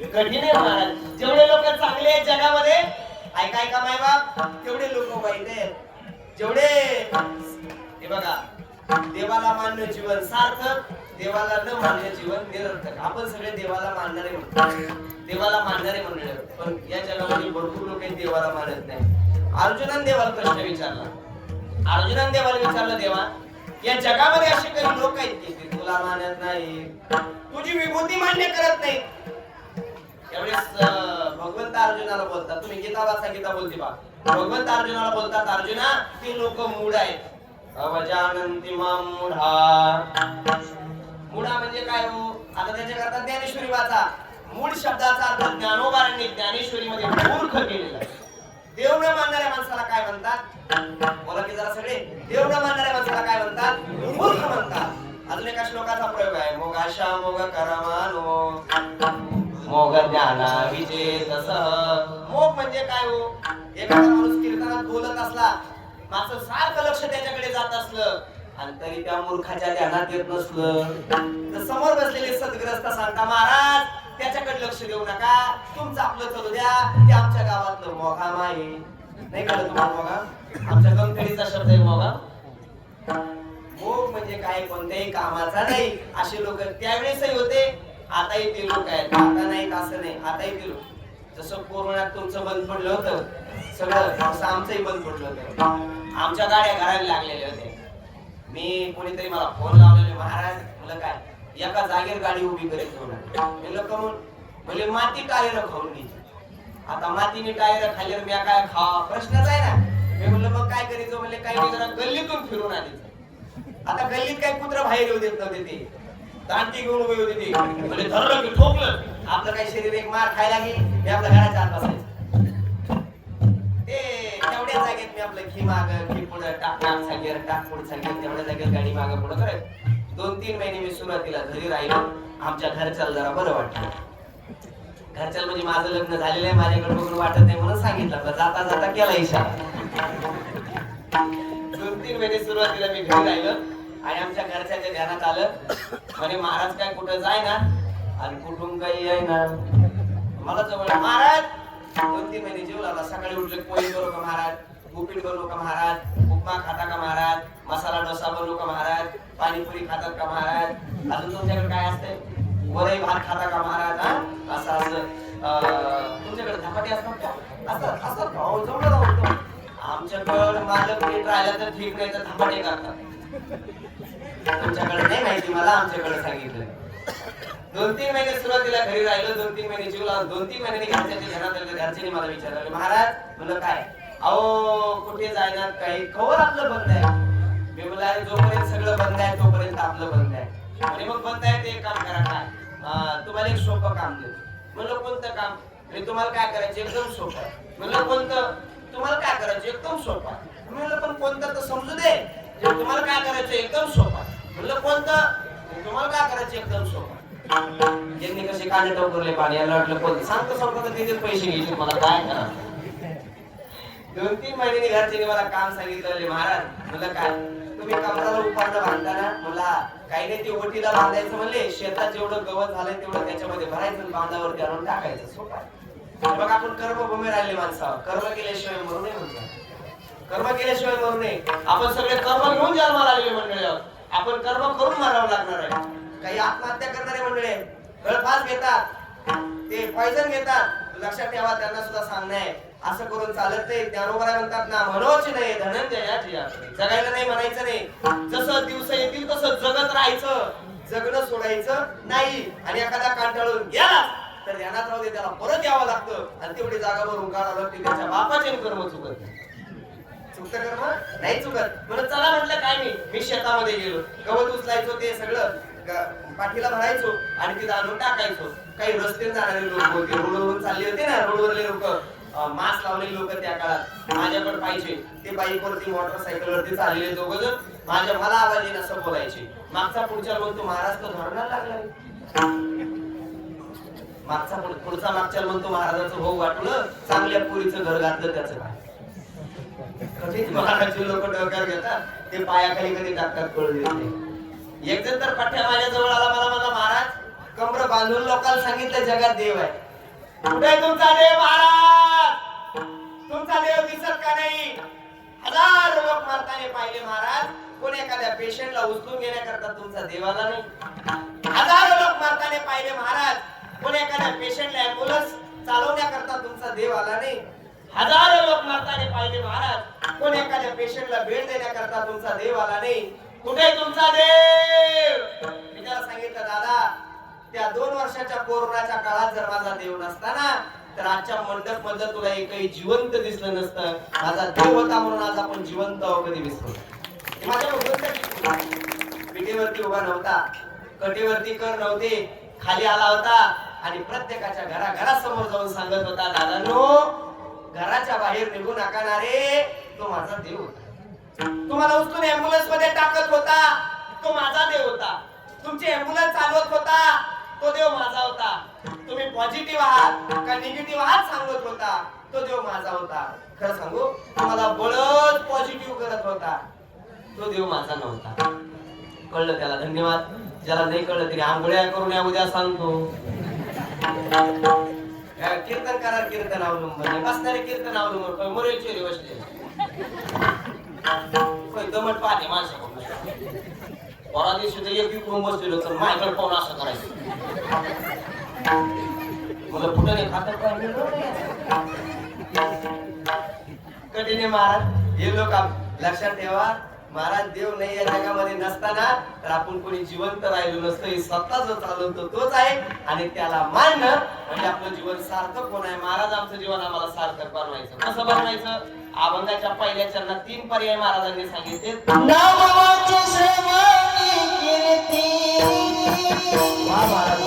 कठीण आहे महाराज. जेवढे लोक चांगले आहेत जगामध्ये, ऐका ऐका माय बाप, तेवढे लोक वाईट आहेत. जेवढे हे बघा, देवाला मानणं जीवन सार्थक, देवाला न मानणं जीवन निरर्थक. आपण सगळे देवाला मानणारे म्हणतो, देवाला मानणारे मंडळी, पण या जगामध्ये भरपूर लोक देवाला मानत नाही. अर्जुनाने देवाला प्रश्न विचारला. अर्जुनाने देवाला विचारलं, देवा या जगामध्ये असे काही लोक आहेत की ते तुला मानत नाही, तुझी विभूती मान्य करत नाही. त्यावेळेस भगवंत अर्जुनाला बोलतात, तुम्ही गीता वाचा, गीता बोलते बा. भगवंत अर्जुनाला बोलतात, अर्जुना ते लोक मूढ आहेत. अवजानन्ति मां मूढा. मूढा म्हणजे काय हो? आता त्याच्याकरता ज्ञानेश्वरी वाचा. मूळ शब्दाचा अर्थ ज्ञानोबांनी ज्ञानेश्वरी मध्ये मूर्ख केलेला आहे. देव न मानणाऱ्या माणसाला काय म्हणतात? बोला की जरा सगळे. देव न मानणाऱ्या माणसाला काय म्हणतात? मूर्ख म्हणतात. अजून एका श्लोकाचा प्रयोग आहे, मोगाशा मोग करमानो मोग ज्ञाना विजेतस. मोग म्हणजे काय हो? एखादा माणूस कीर्तनात बोलत असला, माझं सारखं लक्ष त्याच्याकडे जात असलं आणि तरी त्या मूर्खाच्या ध्यानात येत नसलं, तर समोर बसलेले सद्ग्रस्त सांगता, महाराज त्याच्याकडे लक्ष देऊ नका, तुमचं आपलं चालू द्या, ते आमच्या गावातलं मोगा माई. नाही कळत तुम्हाला मोगा? आमच्या गमखेडीचा शब्द आहे मोगा. मोग म्हणजे काय? कोणत्याही कामाचा नाही. असे लोक त्यावेळेसही होते, आताही ते लोक आहेत. आता नाही असं नाही, आताही ते लोक. जसं कोरोनात तुमचं बंद पडलं होतं सगळं, तसं आमचंही बंद पडलं होतं. आमच्या गाड्या घरायला लागलेल्या होत्या. मी कोणीतरी मला फोन लावलेले, महाराज मला काय एका जागेवर गाडी उभी करीत होणार. म्हणलं करून, म्हणजे माती टायर खाऊन घ्यायची. आता मातीने टायर खाल्ल्यावर मी काय खा प्रश्नच आहे ना. मी म्हणलं मग काय करायचं? म्हणले काही नाही, जरा गल्लीतून फिरून आले. आता गल्लीत काही कुत्र बाहेर येऊ देत नव्हते, ते दांडी घेऊन उभे होते. ते म्हणजे धरलं की ठोकलं, आपलं काही शरीर एक मार खायला गेली, मी आपल्या घराच्या आत बसायचं. ते तेवढ्या जागेत मी आपलं खी माग खी पुढं टाक सांगेल, टाक पुढे सांगेल, तेवढ्या जागेत गाडी मागं पुढं करायचं. 2-3 महिने मी सुरुवातीला घरी राहिलो. आमच्या घरच्याला जरा बरं वाटलं. घरच्याला म्हणजे माझं लग्न झालेलं आहे, माझ्याकडे बघून वाटत नाही म्हणून सांगितलं. जाता जाता केला इशारा. 2-3 महिने सुरुवातीला मी घरी राहिलो आणि आमच्या घरच्याच्या ध्यानात आलं, म्हणे महाराज काय कुठं जाय ना आणि कुठून काही आहे ना. मला जवळ महाराज 2-3 महिने जीव लागला. सकाळी उठले, पोळी करू का महाराज, उपीट बनवू का महाराज, उपमा खाता का महाराज, मसाला डोसा बनवू का महाराज, पाणीपुरी खातात का महाराज, अजून तुमच्याकडे काय असतंय, वरई भात खाता का महाराज, हा असं असं तुमच्याकडे धपाटे असतात का? असं असं भाऊ जवळ जाऊ. आमच्याकडे मालक नीट राहिला तर ठीक, नाही तर धपाटे करतात. तुमच्याकडे नाही माहिती मला, आमच्याकडे सांगितलं. 2-3 महिने सुरुवातीला घरी राहिलो, 2-3 महिने जीव लावला. 2-3 महिन्यांनी घरच्याच्या घरात आले. घरच्यांनी मला विचारलं, महाराज म्हणलं काय? अहो कुठे जायना, काही कवर आपलं बंद आहे. मी म्हणलं अरे जोपर्यंत सगळं बंद आहे तोपर्यंत आपलं बंद आहे. आणि मग बंद आहे ते एक काम करा, काय तुम्हाला एक सोपं काम देतो. म्हणलं कोणतं काम? तुम्हाला काय करायचं? एकदम सोपं आहे. म्हणलं कोणतं? तुम्हाला काय करायचं? एकदम सोपं आहे. म्हणलं पण कोणतं तर समजू दे. तुम्हाला काय करायचं? एकदम सोपं आहे. म्हणलं कोणतं? तुम्हाला काय करायचं? एकदम सोपं. यांनी कसे कांदे टोकरले पाणी, याला वाटलं कोणतं सांगतो सांगतो तर तिथेच पैसे घ्यायचे, मला काय करा. 2-3 महिन्यांनी घरच्यांनी मला काम सांगितलं. महाराज म्हणलं काय? तुम्ही कमराला उपाडणं बांधताना मला काही नाही, ते ओटीला बांधायचं म्हणले. शेतात जेवढं गवत झालंय तेवढं त्याच्यामध्ये भरायचं, बांधावरती आणून टाकायचं. सोपं. बघ आपण कर्मभूमी राहिले माणसावर. कर्म केल्याशिवाय मरू नये म्हणतात. कर्म केल्याशिवाय मरू नये. आपण सगळे कर्म घेऊन जन्माला आलेले मंडळी आहोत. आपण कर्म करून मारावं लागणार आहे. काही आत्महत्या करणारे मंडळी गळफास घेतात, ते पॉइझन घेतात. लक्षात ठेवा, त्यांना सुद्धा सांगणं आहे असं करून चालत नाही. ज्ञानोबा म्हणतात ना, मनोच नाही धनंजयाची. जगायला नाही म्हणायचं नाही. जसं दिवस येतील तसं जगत राहायचं, जगणं सोडायचं नाही. आणि एखादा कंटाळून गेला तर ध्यानात राहू दे, त्याला परत यावं लागतं. आणि तेवढी जागा भरून काढावं लागते. त्याच्या बापाचे कर्म चुकत चुकत कर्म नाही चुकत. म्हणून चला म्हटलं काय, मी शेतामध्ये गेलो, गवत उचलायचो, ते सगळं पाठीला भरायचो आणि तिथं आणून टाकायचो. काही रस्ते जाणारे लोक होते, रोडवरून चालले होते ना, रोडवरले लोक, मास्क लावलेले लोक त्या काळात माझ्याकडे पाहिजे. ते बाईकवरती मोटरसायकलवरती चाललेले दोघ जण मला आवाज येईन असं बोलायचे. मागचा पुढच्या म्हणतो, महाराज तो धरणार लागला. पुढचा मागच्या म्हणतो, महाराजाचं भाऊ वाटलं, चांगल्या पुरीचं घर घातलं त्याचं काय. कधीच महाराजचे लोक डोक्यावर घेतात ते पायाखाली कधी टाकतात कळू देत नाही. एक जण तर पठ्ठ्या माझ्या जवळ आला, मला म्हणला महाराज कमर बांधून लोकांना सांगितलं जगात देव आहे. कुठे तुमचा देव महाराज? तुमचा देव दिसत का नाही? हजारो लोक मरताने पाहिले महाराज, कोण एखाद्या पेशंटला उचलून घेण्याकरता तुमचा देवाला नाही. हजारो लोक मरताने पाहिले महाराज, कोण एखाद्या पेशंटला ऍम्ब्युलन्स चालवण्याकरता तुमचा देव आला नाही. हजारो लोक मरताने पाहिले महाराज, कोण एखाद्या पेशंटला भेट देण्याकरता तुमचा देव आला नाही. कुठे तुमचा देव? मी त्याला सांगितलं दादा, त्या 2 वर्षाच्या कोरोनाच्या काळात जर माझा देव नसताना तर आजच्या मंडप मध्ये तुला एकही जिवंत दिसलं नसतं. माझा देव होता म्हणून आज आपण जिवंत आहोत, कधी विसरू नये. माझ्या भगवंताची पिठीवरती उभा नव्हता, कटीवरती कर नव्हते, खाली आला होता आणि प्रत्येकाच्या घराघरासमोर जाऊन सांगत होता, दादांनो घराच्या बाहेर निघू नका ना रे, तो माझा देव होता. तुम्हाला उचलून ऍम्ब्युलन्स मध्ये टाकत होता, तो माझा देव होता. तुमची ऍम्ब्युलन्स चालवत होता, तो देव माझा होता. तुम्ही पॉझिटिव्ह आहात का निगेटिव्ह आहात सांगत होता, तो देव माझा होता. खरं सांगू, तुम्हाला बळच पॉझिटिव्ह करत होता, तो देव माझा नव्हता. कळलं त्याला, धन्यवाद. ज्याला नाही कळलं तरी आंघोळ्या करून या, उद्या सांगतो. कीर्तन करा, कीर्तन अवलंबून बसणारे कीर्तन अवलंबून मोरेचे रे बसले दमट पाहते माणसाकडून. परा दिवशी तर एक विकून बसलेलो तर माझ्याकडे पाहून असं करायचं. मला फुटाने खातर कठीने महाराज हे लोक लक्षात ठेवा. महाराज देव नाही या जगामध्ये नसताना तर आपण कोणी जिवंत राहिलो नसतो. हे स्वतः जो चालवतो तोच आहे आणि त्याला मानणं म्हणजे आपलं जीवन सार्थक होणं आहे. महाराज आमचं जीवन आम्हाला सार्थक बनवायचं. कसं बनवायचं? अभंगाच्या पहिल्या चरणात 3 पर्याय महाराजांनी सांगितले. नामवाची श्रवणी कीर्ती वा महाराज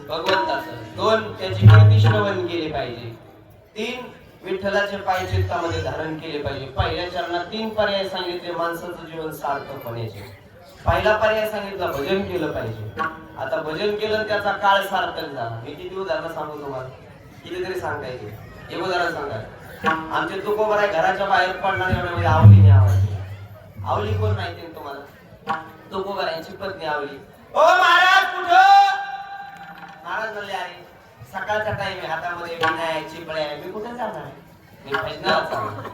भगवंताचं, 2 त्याची कीर्ती श्रवण केली पाहिजे, 3 विठ्ठलाचे पाय चित्तामध्ये धारण केले पाहिजे. पहिल्या चरणात 3 पर्याय सांगितले माणसाचं जीवन सार्थक होण्याचे. पहिला पर्याय सांगितला भजन केलं पाहिजे. आता भजन केलं त्याचा काळ सार्थक झाला. मी किती उदाहरणं सांगू तुम्हाला, कितीतरी सांगायचे. एक उदाहरण सांगा. आमचे तुकोबर आहे, घराच्या बाहेर पडणार एवढ्यामध्ये आवलीने आवाज. आवली कोण माहिती आहे तुम्हाला? तुकोबर यांची पत्नी आवली. ओ महाराज कुठं? महाराज म्हणले अरे सकाळचा टाइम आहे, हातामध्ये विना आहे, चिपळ्या आहे, मी कुठे जाणार? मी भजनाला चालणार.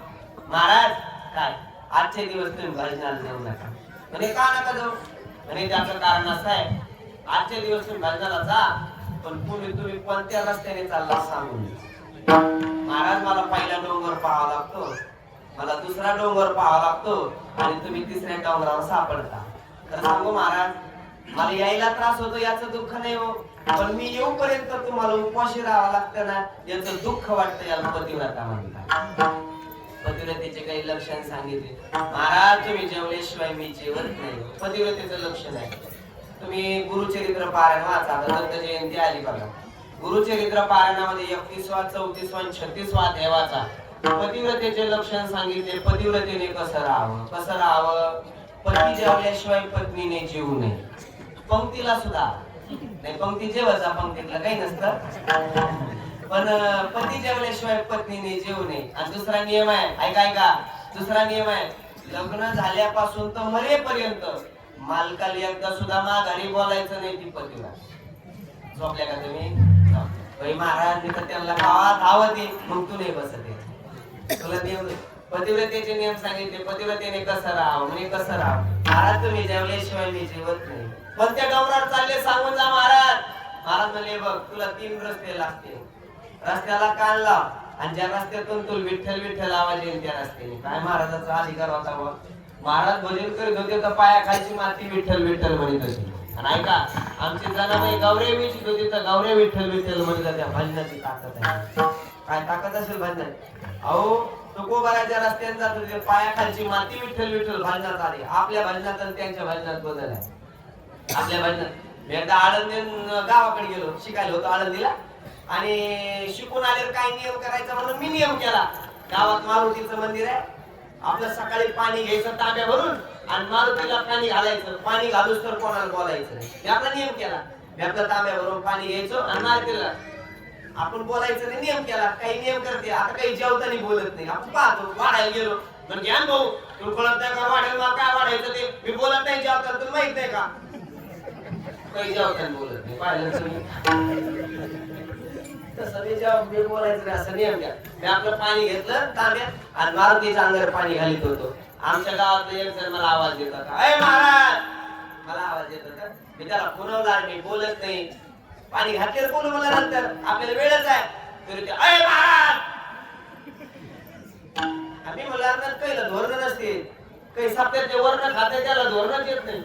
महाराज काय आजचे दिवस तुम्ही भजनाला जाऊ नका. म्हणे का नका जाऊ? म्हणे त्याचं कारण असं आहे, आजचे दिवस तुम्ही भजनाला जा, पण तुम्ही कोणत्या रस्त्याने चालला सांगून. महाराज मला पहिला डोंगर पाहावा लागतो, मला दुसरा डोंगर पाहावा लागतो आणि तुम्ही तिसऱ्या डोंगरावर सापडता. तर सांगू महाराज, मला यायला त्रास होतो याचं दुःख नाही हो, पण मी येऊपर्यंत तुम्हाला उपवाशी राहावं लागतं ना, याचं दुःख वाटतं. याला पतिव्रता म्हणतात. पतिव्रतेचे काही लक्षण सांगितले. महाराज तुम्ही जेवल्याशिवाय मी जेवत नाही, पतिव्रतेचं लक्षण आहे. तुम्ही गुरुचरित्र पारायण वाचा, दत्त जयंती आली बघा. गुरुचरित्र पारायणामध्ये 31वा 34वा 36वा अध्याय वाचा. पतिव्रतेचे लक्षण सांगितले. पतिव्रतेने कसं राहावं. पती जेवल्याशिवाय पत्नीने जेवू नये. पंक्तीला सुद्धा नाही, पंक्ती जेवायचा, पंक्तीतला काही नसतं, पण पती जेवल्याशिवाय पत्नीने जेवू नये. आणि दुसरा नियम आहे, ऐका, दुसरा नियम आहे, लग्न झाल्यापासून तर मरेपर्यंत मालकाला एकदा सुद्धा माघारी बोलायचं नाही. ती पतीला झोपल्या का तुम्ही? महाराज मी तर त्यांना गावात आवत आहे, मग तू नाही बसत. तुला नियम पतिव्रतेचे नियम सांगितले. पतिव्रतेने कसं राहावं, म्हणजे कसं राहावं. महाराज तुम्ही जेवल्याशिवाय मी जेवत नाही. पण त्या डोंगरावर चालले सांगून जा महाराज. महाराज म्हणले बघ तुला 3 रस्ते लागतील, रस्त्याला कान लाव, आणि ज्या रस्त्यातून तू विठ्ठल विठ्ठल आवाज येईल त्या रस्त्याने. काय महाराजाचा अधिकार होता बघ. महाराज भजन करीत होते तर पायाखालची माती विठ्ठल विठ्ठल म्हणत होती. आणि ऐका, आमची जनाबाई गौरे विचित होती तर गौरे विठ्ठल विठ्ठल म्हणत होत्या. भजनाची ताकद आहे. काय ताकद असेल भजनात? अहो तुकोबाराच्या रस्त्याने जात होते, पायाखालची माती विठ्ठल विठ्ठल भजनात आली. आपल्या भजनात आणि त्यांच्या भजनात बदल आहे. आपल्या भजनात मी एकदा आळंदी गावाकडे गेलो, शिकायला होतो आळंदीला, आणि शिकून आल्यावर काय नियम करायचा म्हणून मी नियम केला. गावात मारुतीचं मंदिर आहे, आपलं सकाळी पाणी घ्यायचं तांब्या भरून आणि मारुतीला पाणी घालायचं. पाणी घालूच तर कोणाला बोलायचं नाही, मी आपला नियम केला. मी आपलं तांब्या भरून पाणी घ्यायचो आणि मारुतीला आपण बोलायचं नाही, नियम केला. काही नियम करते, आता काही जेवताना बोलत नाही. आपण पाहतो वाढायला गेलो, पण ज्ञान भाऊ तू कळत नाही का वाढेल, मला काय वाढायचं ते मी बोलत नाही. जेवताना तुला माहित नाही का? काही जेवताना बोलत नाही, पाहिलं तुम्ही. तसं मी जेव्हा मी बोलायचं नाही असं नियम केला. मी आपलं पाणी घेतलं तांब्यात आणि मारुतीच्या अंगावर पाणी घालीत होतो. आमच्या गावातलं एक जण मला आवाज देत होता, अय महाराज, मला आवाज देत होता. मी त्याला पुरवला, मी बोलत नाही. पाणी घातलेलं बोलू मला नंतर, आपल्याला वेळच आहे. तरी ते अय महाराज, आम्ही मला पहिलं धोरण नसते, काही सप्त्याचे वर्ण खाते त्याला धोरणच येत नाही.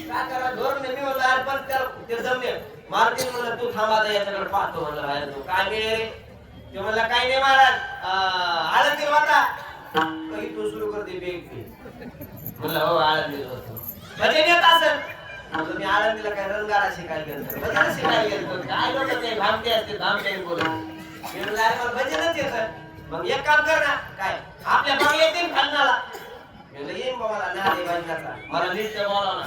काय करा धोरण मी म्हणलं, पण त्याला ते जमले. मारुती म्हणलं तू थांबा याच्याकडे पाहतो. म्हणलं बाहेर तू काय मिळे रे? ते म्हणलं काही नाही महाराज, आळंदी होता. काही तू सुरू करते बेग. म्हणलं हो आळंदी होतो. भजन येत असेल? म्हणलं मी आळंदीला काय रणगाडा शिकायला गेलो, भजन शिकायला गेलो. काय लोक ते भामटे असते, भामटे बोलत. मी म्हणलं अरे मला भजनच येतं. मग एक काम कर ना, काय आपल्या बंगल्यात येईन खालनाला. म्हणलं येईन बाबा नाही भजनाचा, मला नीट बोलाव ना,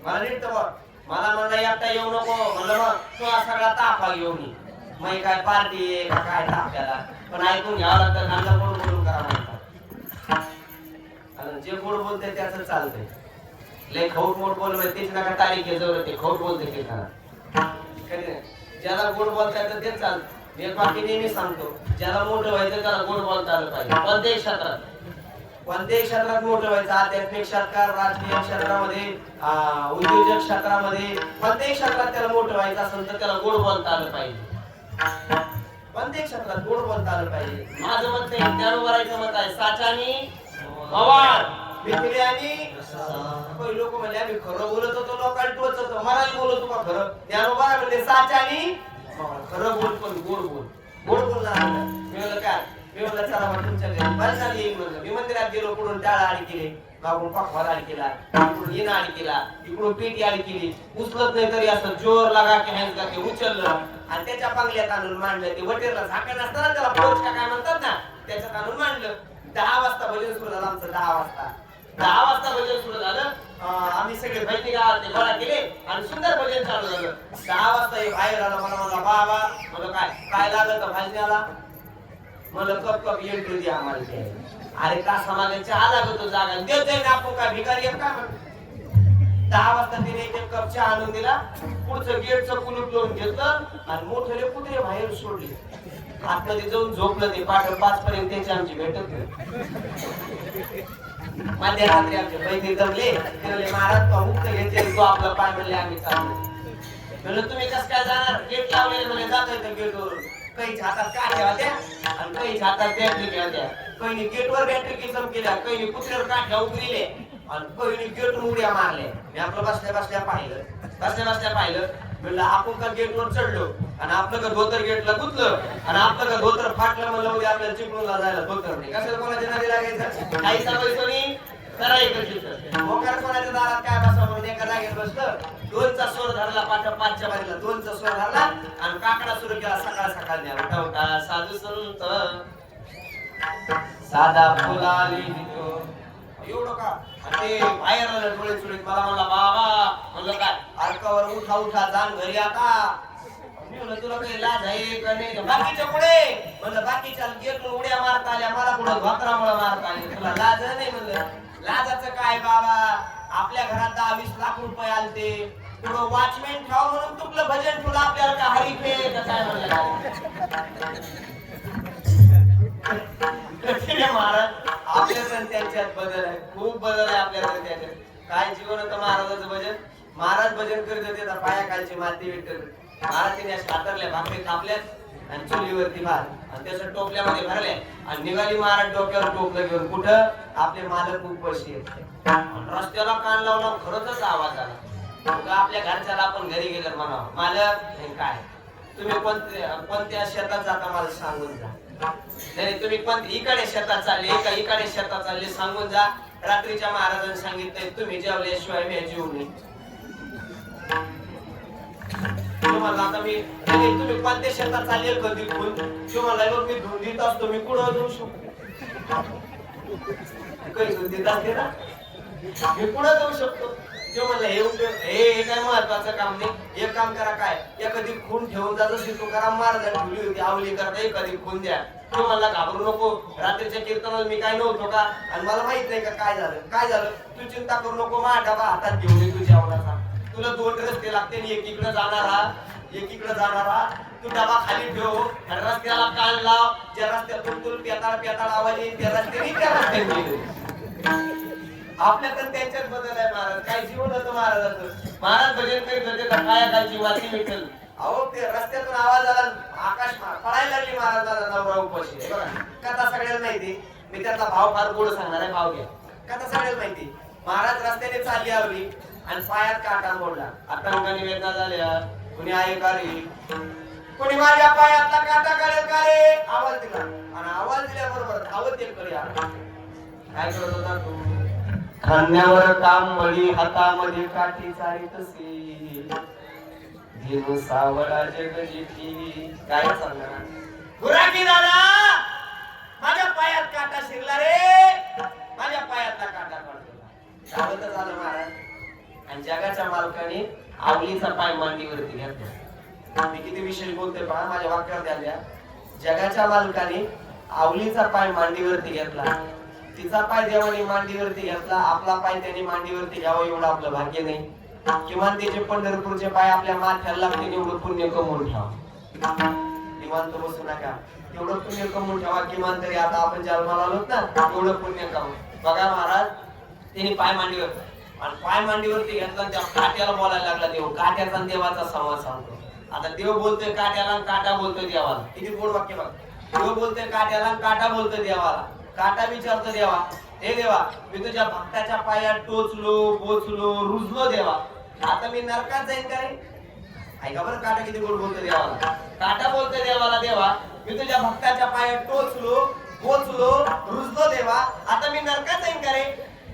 मला नीट बोल. मला म्हणलं एकटा येऊ नको. म्हणलं मग तो सगळा ताफा घेऊन ये. मग काय पार्टी आहे का काय ताफ्याला, पण ऐकून घ्यावं लागतं. खाल्ला गोड बोलून करा म्हणतात. आणि जे गोड बोलते त्याच चालतंय. लय खौट मोठ बोल तेच नका तारीख जवळ ते खौट बोलते ते करा. ज्याला गोड बोलता येतं तेच चालतं. मी एक बाकी नेहमी सांगतो, ज्याला मोठं व्हायचं त्याला गोड बोलता आलं पाहिजे. कोणत्याही क्षेत्रात मोठं व्हायचं, आध्यात्मिक क्षेत्रात, राजकीय क्षेत्रामध्ये, उद्योजक क्षेत्रामध्ये, कोणत्याही क्षेत्रात त्याला मोठं व्हायचं असेल तर त्याला गोड बोलता आलं पाहिजे. कोणत्याही क्षेत्रात गोड बोलता आलं पाहिजे. माझं मत नाही, त्यानुसार मत आहे साचानी भवार मिथिले आणि लोक म्हणले आम्ही खरं बोलत होतो, लोकांना टोचत होतो. महाराज बोलत होतो का खरं? त्यानुसार म्हणले साचानी खरं बोल पण गोड बोल. गोड बोलणार मी म्हणलं काय? मी म्हणलं चला मग तुमच्या घरी बरं येईल म्हणलं. मी मंदिरात गेलो, पुढून टाळा आडी केले. मागून पखवार आड केला, इकडून येणं आड केला, इकडून पेटी आड केली, उचलत नाही तरी असं जोर लागा की हँड का ते उचललं आणि त्याच्या पांगल्यात आणून मांडलं. ते वटेरला झाकण असतं ना त्याला पोच का काय म्हणतात ना, त्याच्यात आणून मांडलं. 10 वाजता भजन सुरू झालं आमचं. 10 वाजता भजन सुरू झालं. आम्ही सगळे बहिणी गावातले गोळा केले आणि सुंदर भजन चालू झालं. 10 वाजता एक बाहेर आला. मला म्हणला बाबा, म्हणलं काय लागत भाजण्याला? मला कप एंट्री द्या आम्हाला ते. अरे का समाजाला चहा लागतो जागा देतोय ना आपण काय भिकारी आहे का? 10 वाजता तिने एक कप चहा आणून दिला. पुढचं गेटचं कुलूप लावून घेतलं आणि मोठे कुत्रे बाहेर सोडले. आतमध्ये जाऊन झोपलं. ते पाठ 5 पर्यंत त्याची आमची भेटत नाही. मध्यरात्री आमचे बहिणी जमले. ते म्हणले महाराज तो मुक्त घेते, तो आपला पाय म्हणले आम्ही चाललो. म्हणलं तुम्ही कसं काय जाणार? गेट लावलेले म्हणजे जातोय त्या गेटवरून. काहीच्या हातात काठ्या होत्या आणि काहीच्या हातात बॅटरी होत्या. काही गेटवर बॅटरी किसम केल्या, काही कुत्र्यावर काठ्या उतरिले आणि काही गेटवर उड्या मारल्या. मी आपलं बसल्या बसल्या पाहिलं. म्हणलं आपण का गेटवर चढलो आणि आपलं का धोतर गेटला गुतलं आणि आपलं का धोतर फाटलं. म्हणलं उद्या आपल्याला चिपळूणला जायला धोतर नाही. कशाला कोणाच्या नादी लागायचं? काही सांगायचं नाही. मोकार कोणाच्या दारात काय बसा म्हणून एका जागेत बसलं. 2चा स्वर धरला. पाठ 5च्या बाजूला 2चा स्वर धरला आणि काकडा सुरू केला. सकाळ द्या उठा साधू संत साधा फुलाली एवढं का? आणि ते बाहेर आलं डोळे चुळीत. मला म्हणला बाबा, म्हणलं काय? अर्कावर उठा जाण घरी आता. मी म्हणलं तुला काही लाज आहे का नाही? बाकीच्या पुढे म्हणलं बाकीच्या गेटून उड्या मारता आल्या, मला पुढे धोत्रामुळे मारता आले. तुला लाज नाही? म्हणलं लाजाचं काय बाबा? आपल्या घरात 10-20 लाख रुपये आलते. पुढं वॉचमॅन ठेवा म्हणून तुपलं भजन तुला आपल्याला का हरिफे काय म्हणलं? महाराज आपल्याकडे त्यांच्यात बदल आहे, खूप बदल आहे आपल्याकडे त्याच्यात. काय जीवन होतं महाराजाचं भजन. महाराज भजन करीत होते तर पायाखालची माती विटत. महाराज तिने सातरल्या भाकरी कापल्यात आणि चुलीवरती भात आणि त्याच्या टोपल्यामध्ये भरल्या आणि निघाली महाराज डोक्यावर टोपलं घेऊन. कुठं? आपले मालक उपवाशी आहेत. रस्त्याला कान लावला. खरंच आवाज आला. आपल्या घरच्याला आपण घरी गेलं म्हणावं, मालक हे काय तुम्ही कोणत्या शेतात जाता मला सांगून जा. नाही तुम्ही इकडे शेतात चालले का इकडे शेतात चालले सांगून जा. रात्रीच्या महाराजांनी सांगितलंय तुम्ही जेवल्याशिवाय मी जेवू नये. तुम्हाला आता मी तुम्ही कोणत्या शेतात चालले कधी तुम्हाला मी धुंदीत असतो. मी कुठं जाऊ शकतो? काही धुंदीत असते ना, मी पुढे जाऊ शकतो. तो म्हणला हे काय महत्वाचं काम नाही. एक काम करा, काय एखादी खून ठेवून जा. जशी तुकाराम महाराज ठेवली होती आवली करता एखादी खून द्या. तो म्हणला घाबरू नको. रात्रीच्या कीर्तनाला मी काय नव्हतो का आणि मला माहित नाही का काय झालं. तू चिंता करू नको. माझा डबा हातात घेऊन ये तुझ्या आवडाचा. तुला 2 रस्ते लागते. एकीकडे जाणारा तू डबा खाली ठेव आणि रस्त्याला कान लाव. ज्या रस्त्यातून तुला पेताळ आवाज येईल त्या रस्त्याने आपल्याकडे त्यांच्यात बदल आहे. महाराज काय जीवन होतं महाराजाचं. महाराज भजन करीत होते तर पायाखालची वाची विठ्ठल. अहो ते रस्त्यातून आवाज आला, आकाश पळायला लागली महाराजाला. नवरा उपाशी बघा. कथा सगळ्याला माहिती. मी त्यातला भाव फार गोड सांगणार आहे. भाव घ्या. कथा सगळ्याला माहिती. महाराज रस्त्याने चालली आवली आणि पायात काटा मोडला. अटंगाने वेदना झाल्या. कुणी आहे का रे? कुणी माझ्या पायातला काटा काढेल का रे? आवाज दिला आणि आवाज दिल्याबरोबर धावत येईल करूया. काय करत होता तू? खांद्यावर काम मळी, हातामध्ये काठी चालीतसी. धेनु सावळा जगजीती. काय सांगणार? गुराखी दादा, माझ्या पायात काटा शिरला रे. माझ्या पायातला काटा काढला. धावत झालं महाराज. आणि जगाच्या मालकाने आवलीचा पाय मांडीवरती घेतला. मी किती विशेष बोलतोय पहा, माझ्या वाक्यावर द्या. जगाच्या मालकाने आवलीचा पाय मांडीवरती घेतला. तिचा पाय देवाने मांडीवरती घेतला. आपला पाय त्याने मांडीवरती घ्यावा एवढं आपलं भाग्य नाही. किमान त्याचे पंढरपूरचे पाय आपल्या माथ्याला लागतील एवढं पुण्य कमवून ठेवा. निवांत बसू नका. एवढं पुण्य कमवून ठेवा. किमान तरी आता आपण जन्माला आलोत ना, एवढं पुण्य कमवून बघा. महाराज त्यांनी पाय मांडीवर आणि पाय मांडीवरती घेतला. त्या काट्याला बोलायला लागला. देव काट्याचा देवाचा संवाद सांगतो. आता देव बोलतोय काट्याला आणि काटा बोलतोय देवाला. किती गोड वाक्य बघ. देव बोलतोय काट्याला आणि काटा बोलतोय देवाला. काटा विचारतो देवा, हे देवा मी तुझ्या भक्ताच्या पायात टोचलो, बोचलो, रुजलो देवा. आता मी नरकात जाईन का रे? ऐका बरं काटा किती गोड बोलतो देवाला. काटा बोलतोय देवाला, देवा मी तुझ्या भक्ताच्या पायात टोचलो, बोचलो, रुजलो देवा. आता मी नरकात जाईन का रे?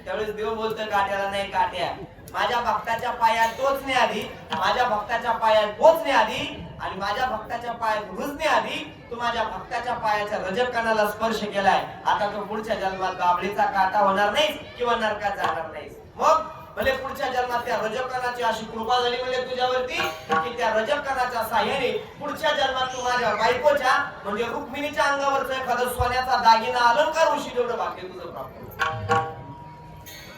त्यावेळेस देव बोलतोय काट्याला, नाही काट्या, माझ्या भक्ताच्या पायात टोचणे आधी, माझ्या भक्ताच्या पायात टोचणे आधी आणि माझ्या भक्ताच्या पायात रुजणे आधी तू माझ्या भक्ताच्या पायाच्या रजकणाला स्पर्श केलाय. आता तो पुढच्या जन्मात बाबळीचा काटा होणार नाही किंवा नरकात जाणार नाही. मग भले पुढच्या जन्मात त्या रजकणाची अशी कृपा झाली म्हणजे तुझ्यावरती की त्या रजकणाच्या साह्याने पुढच्या जन्मात तू माझ्या बायकोच्या म्हणजे रुक्मिणीच्या अंगावरचा एखादा सोन्याचा दागिना अलंकार होशी तेवढं भाग्य तुझं प्राप्त.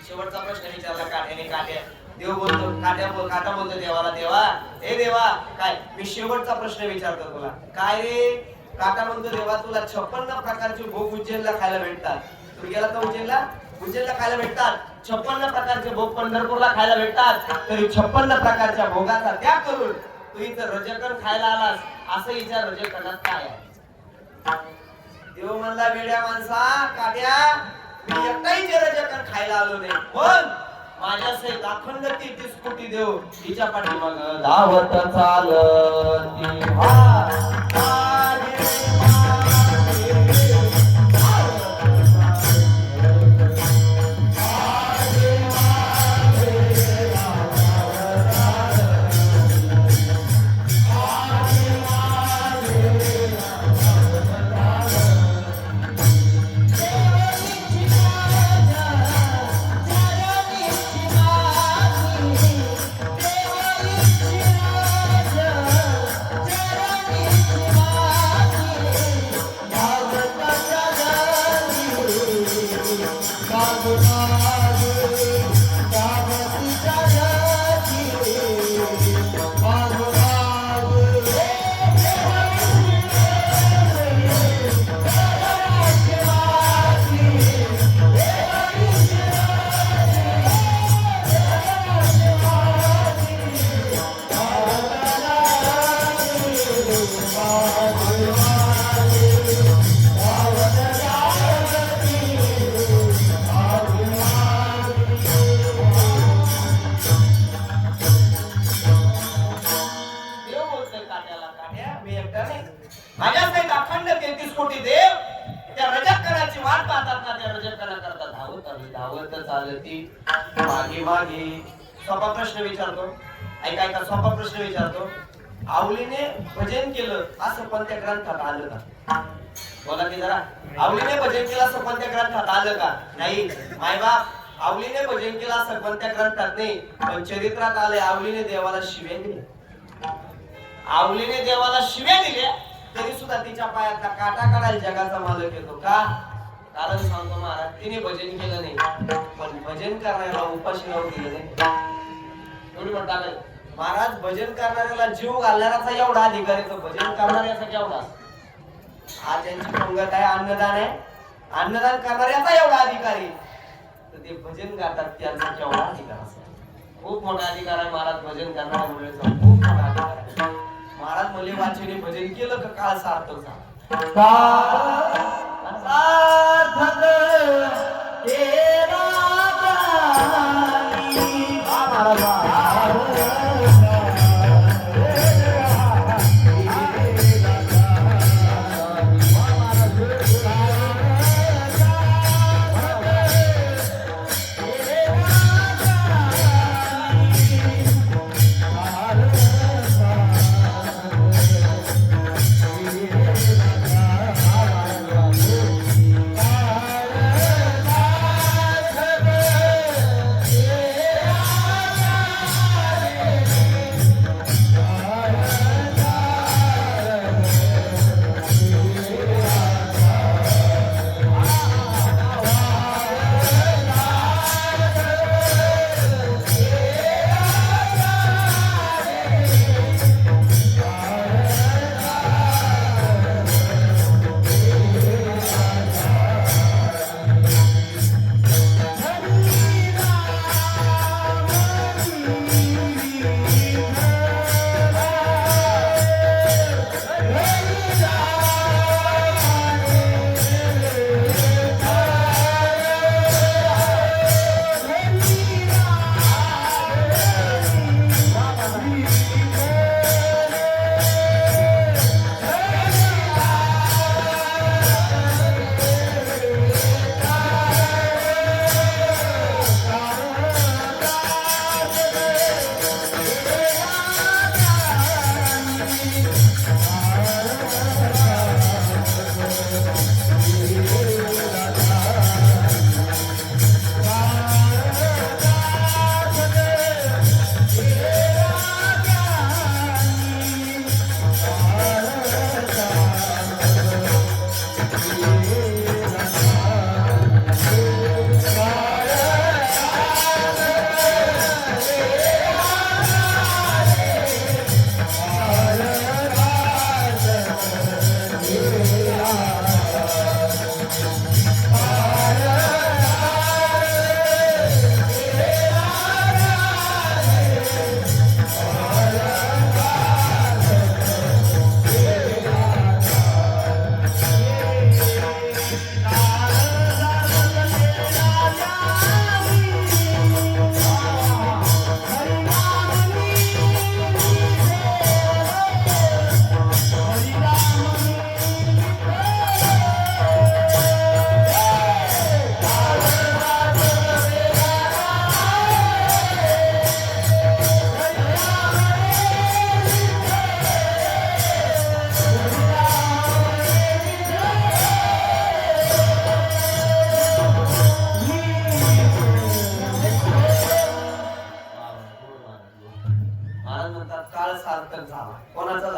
शेवटचा प्रश्न विचारला काट्याने. काट्या देव बोलतो, काटा बोलतो देवाला, देवा ए देवा काय, मी शेवटचा प्रश्न विचारतो तुला. काय रे? काटा म्हणतो देवा तुला 56 प्रकारचे भोग उज्जैनला खायला भेटतात. तुम्ही गेला तर उज्जैनला खायला भेटतात. 56 प्रकारचे भोग पंढरपूरला खायला भेटतात. तरी 56 प्रकारच्या भोगाचा त्याग करून तू इथं रजकण खायला आलास, असं विचार रजकणात काय आहे? देव म्हणला, वेड्या माणसा, काट्या मी एकटाही रजकण खायला आलो नाही, पण माझ्या सहित अखंड 33 कोटी देव तिच्या पाठीमाग धावत चालती. माझ्या सहित अखंड 33 कोटी देव त्या रजकणाची वाट पाहतात ना, त्या रजकणा करता धावत चालती मागे मागे. सोपा प्रश्न विचारतो, ऐका सोपा प्रश्न विचारतो. आवलीने भजन केलं असं कोणत्या ग्रंथात आलं का? बोला की जरा. आवलीने भजन केलं असं कोणत्या ग्रंथात आलं का? नाही. मायबाप, आवलीने भजन केलं असं कोणत्या ग्रंथात नाही, पण चरित्रात आले आवलीने देवाला शिव्या दिल्या. आवलीने देवाला शिव्या दिल्या तरी सुद्धा तिच्या पायातला काटा काढायला जगाचा मालक येतो का? कारण सांगतो महाराज, तिने भजन केलं नाही, पण भजन करणाऱ्याला उपाशी राहू दिलं नाही. एवढी म्हणतात महाराज, भजन करणाऱ्याला जीव घालणाऱ्याचा एवढा अधिकार आहे, तो भजन करणाऱ्याचा केवढा? आज त्यांची पंगत आहे, अन्नदान आहे, अन्नदान करणाऱ्याचा एवढा अधिकार आहे, तर ते भजन करतात त्यांचा केवढा अधिकार असेल? खूप मोठा अधिकार आहे महाराज भजन करणाऱ्या मुलीचा, खूप मोठा अधिकार आहे. महाराज मले वाचेने भजन केलं का काळ सार्थक झाला. सार्थक केला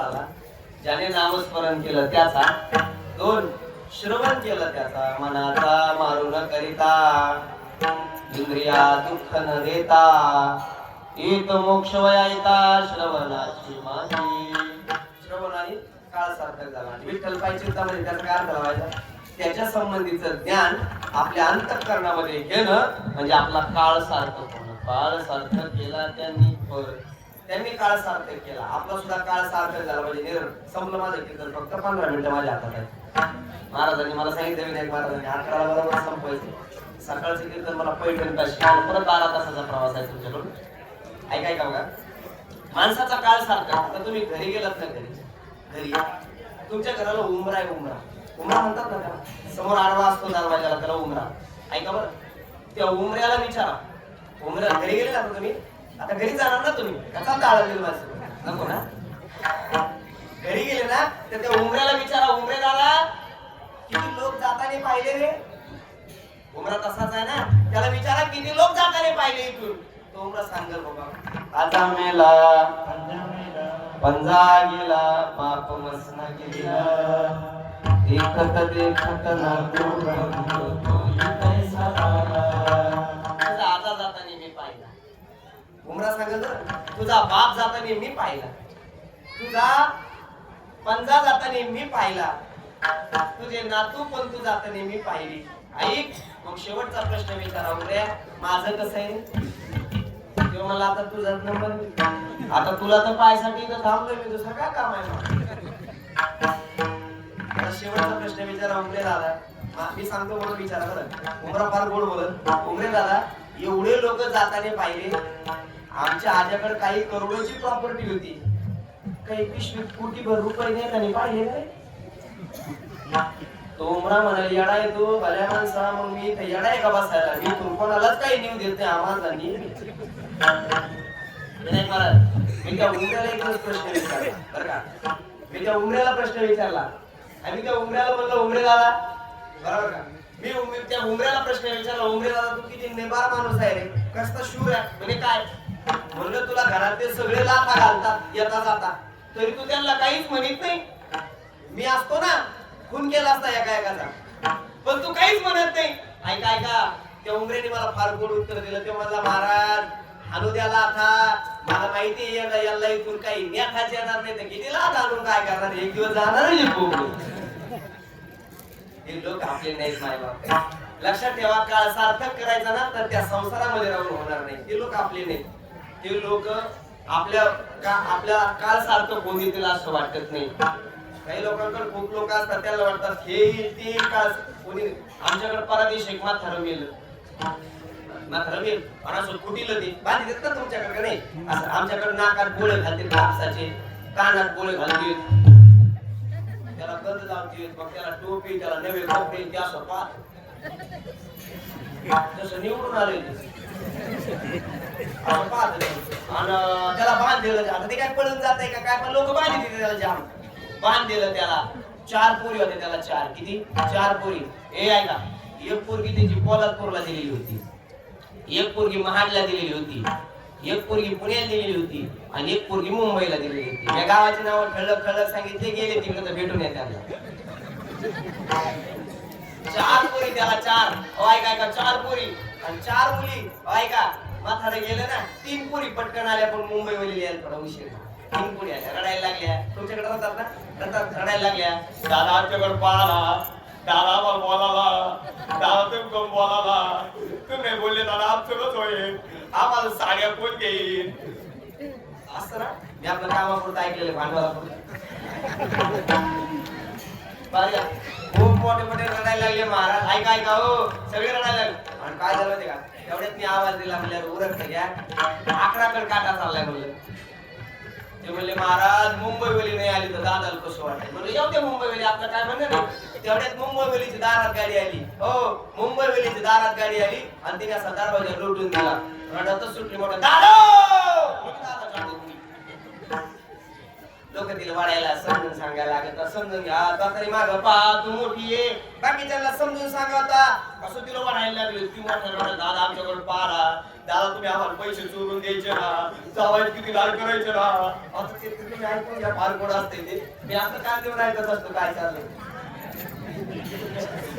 झाला. ज्याने नामस्मरण केलं त्याचा, 2 श्रवण केलं त्याचा, मनाचा मारू न करिता, इंद्रिया दुःख न देता, एक मोक्ष वयायता श्रवणाची माझी. श्रवणाने काळ सार्थक झाला. आणि विठ्ठल पायी चित्तामध्ये त्याचा काय अर्थ लावायचा? त्याच्या संबंधीचं ज्ञान आपल्या अंतःकरणामध्ये घेणं म्हणजे आपला काळ सार्थक होणं. काळ सार्थक केला त्यांनी काळ सार्थक केला. आपला सुद्धा काळ सार्थक झाला म्हणजे संपलं माझं कीर्तन. फक्त 15 मिनिटं माझ्या हातात आहे. महाराजांनी मला सांगितलं, विनायक महाराजांनी 11 बरोबर संपवायचं. सकाळचं कीर्तन मला पैठण ताशी, परत 12 तासाचा प्रवास आहे तुमच्याकडून. ऐकाय का बघा, माणसाचा काळ सार्थक. आता तुम्ही घरी गेलात ना, घरी तुमच्या घराला उंबरा आहे. उमरा म्हणतात ना त्याला, समोर आडवा असतो दरवाजाला, त्याला उमरा. ऐका बरं, त्या उमऱ्याला विचारा. उमऱ्या घरी गेले ना तुम्ही, आता घरी जाणार ना तुम्ही, कसा टाळलेलं माझं नको ना. घरी गेले ना तर त्या उमऱ्याला विचारा, उमरे दादा किती लोक जाताना पाहिले रे? उमरा तसाच आहे ना, त्याला विचारा किती लोक जाताना पाहिले इथून. तो उमरा सांगेल बाबा, आता मेला पंजा गेला बाप मसना गेला, देखत देखत ना तुझा आजा जाताना मी पाहिला. उमरा सांगेल तुझा बाप जाताना मी पाहिला, तुझा पंजा जाताना मी पाहिला, तुझे नातू पण तू जाताना मी पाहिली. ऐक, मग शेवटचा प्रश्न विचारा उमऱ्या, माझं कसं आहे? तेव्हा मला आता तुझाच नंबर, आता तुला तर पायसाठी तर थांबलोय मी, दुसरं काय काम आहे? शेवटचा प्रश्न विचारा उमरे दादा. मी सांगतो म्हणून विचारा बरं. उमरा फार गोड बोलत. उमरे दादा, एवढे लोक जाताना पाहिले, आमच्या आज्याकडे काही करोडोची प्रॉपर्टी होती, काही 20 कोटीभर रुपये नेतानी पाहिले नाही. तो उमरा म्हणाले, येडा आहे तो भल्या माणसा, मग मी इथे येडा आहे का बसायला? मी तुम कोणालाच काही नेऊ देत नाही आम्हाला. मी त्या उमऱ्याला एकच प्रश्न विचारला बरं का. मी त्या उमऱ्याला प्रश्न विचारला आणि त्या उमऱ्याला म्हणलं, उमरे दादा बरोबर का, मी त्या उमऱ्याला प्रश्न विचारला, उमरे दादा तू किती नेबार माणूस आहे रे, कसं शूर आहे? म्हणजे काय म्हणलं, तुला घरातले सगळे लाथा घालतात येता जाता, तरी तू त्यांना काहीच म्हणत नाही. मी असतो ना, खून केला असता एका पण तू काहीच म्हणत नाही. ऐका ऐका, त्या उमरेने मला फार गोड उत्तर दिलं. ते मला, महाराज हाणू द्या लाथा, मला माहिती आहे याला इथून काही नेठाच येणार नाही, तर किती लाथ आणून काय करणार, एक दिवस जाणार. हे लोक आपले नाहीत मायबाप. लक्षात ठेवा, काळ सार्थक करायचा ना तर त्या संसारामध्ये राहून होणार नाही. ते लोक आपले नाहीत. ते लोक आपल्या काळ सार्थक होऊन येतील असं वाटत नाही. काही लोकांकडे खूप लोक असतात, त्याला वाटतात हे ते काळ कोणी. आमच्याकडे परदेश एक म्हातारं मेलं आणि कुटीलं ते बांधी देत ना तुमच्याकडे नाही. असं आमच्याकडे नाकात गोळे घालते कापसाचे, कानात गोळे घालते, त्याला गंध लावते, मग त्याला टोपी, त्याला नवे कपडे, ते असं पाहत तसं निवडून आले असं पाहत. आणि त्याला बांध दिलं. आता ते काय पळून जात का काय, पण लोक बांध देते त्याला, जाम बांध दिलं त्याला. 4 पोरी होते त्याला. 4 किती? 4 पोरी. हे ऐका, एक पोरगी त्याची पोलादपूरला दिलेली होती, एक पोरगी महाडला दिलेली होती, एक पोरगी पुण्याला दिलेली होती आणि एक पोरगी मुंबईला दिलेली होती. या गावाची नाव ठळक ठळक सांगितले, गेले तिकडे तर भेटून येत त्यांना. 4 पोरी त्याला. 4 ऐका 4 पोरी आणि 4 मुली. ऐका, म्हातारे गेले ना, 3 पोरी पटकन आल्या, पण मुंबईवरील यायला थोडा उशीर. 3 पोरी आल्या, रडायला लागल्या. तुमच्याकडे राहतात ना, रडायला लागल्या. दादा आमच्याकडे पाहला, दादा मला बोलाला, दादा तुम्ही बोलाला, तुम्ही बोलले दादा आमचं होईल, आम्हाला साड्या कोण घेईल असं ना. मी आपलं कामापुरतं ऐकलेलं, भांडवलापुरतं. खूप मोठे मोठे रडायला लागले महाराज. ऐका हो, सगळे रडायला लागले. आणि काय झालं ते का, तेवढ्यात मी आवाज दिला, म्हणल्यावर उरकत घ्या, 11कडे काटा चाललाय म्हणलं. ते म्हणले, महाराज मुंबईवली नाही आली तर दादाला कसं वाटत? म्हणलं, येऊ दे मुंबईवली, आपलं काय म्हणणं नाही. तेवढ्यात मुंबईवलीची दारात गाडी आली. हो, मुंबईवलीची दारात गाडी आली आणि तिने असा दरवाजा लोटून दिला. रडतच सुटली मोठा, दादा लोक तिला वाढायला समजून सांगायला लागत, समजून घ्या तरी माग पा तू मोठी आहे. बाकीच्यांना समजून सांगा होता, असं तिला वाढायला लागली. ती मोठ्या दादा आमच्याकडे पाहला, दादा तुम्ही आम्हाला पैसे चोरून द्यायचे ना, जावायचे किती लाड करायचे ना. आता ते तुम्ही ऐकून घ्या, फार गोड असते ते. मी आपलं काय देऊन ऐकत असतो काय चाललंय.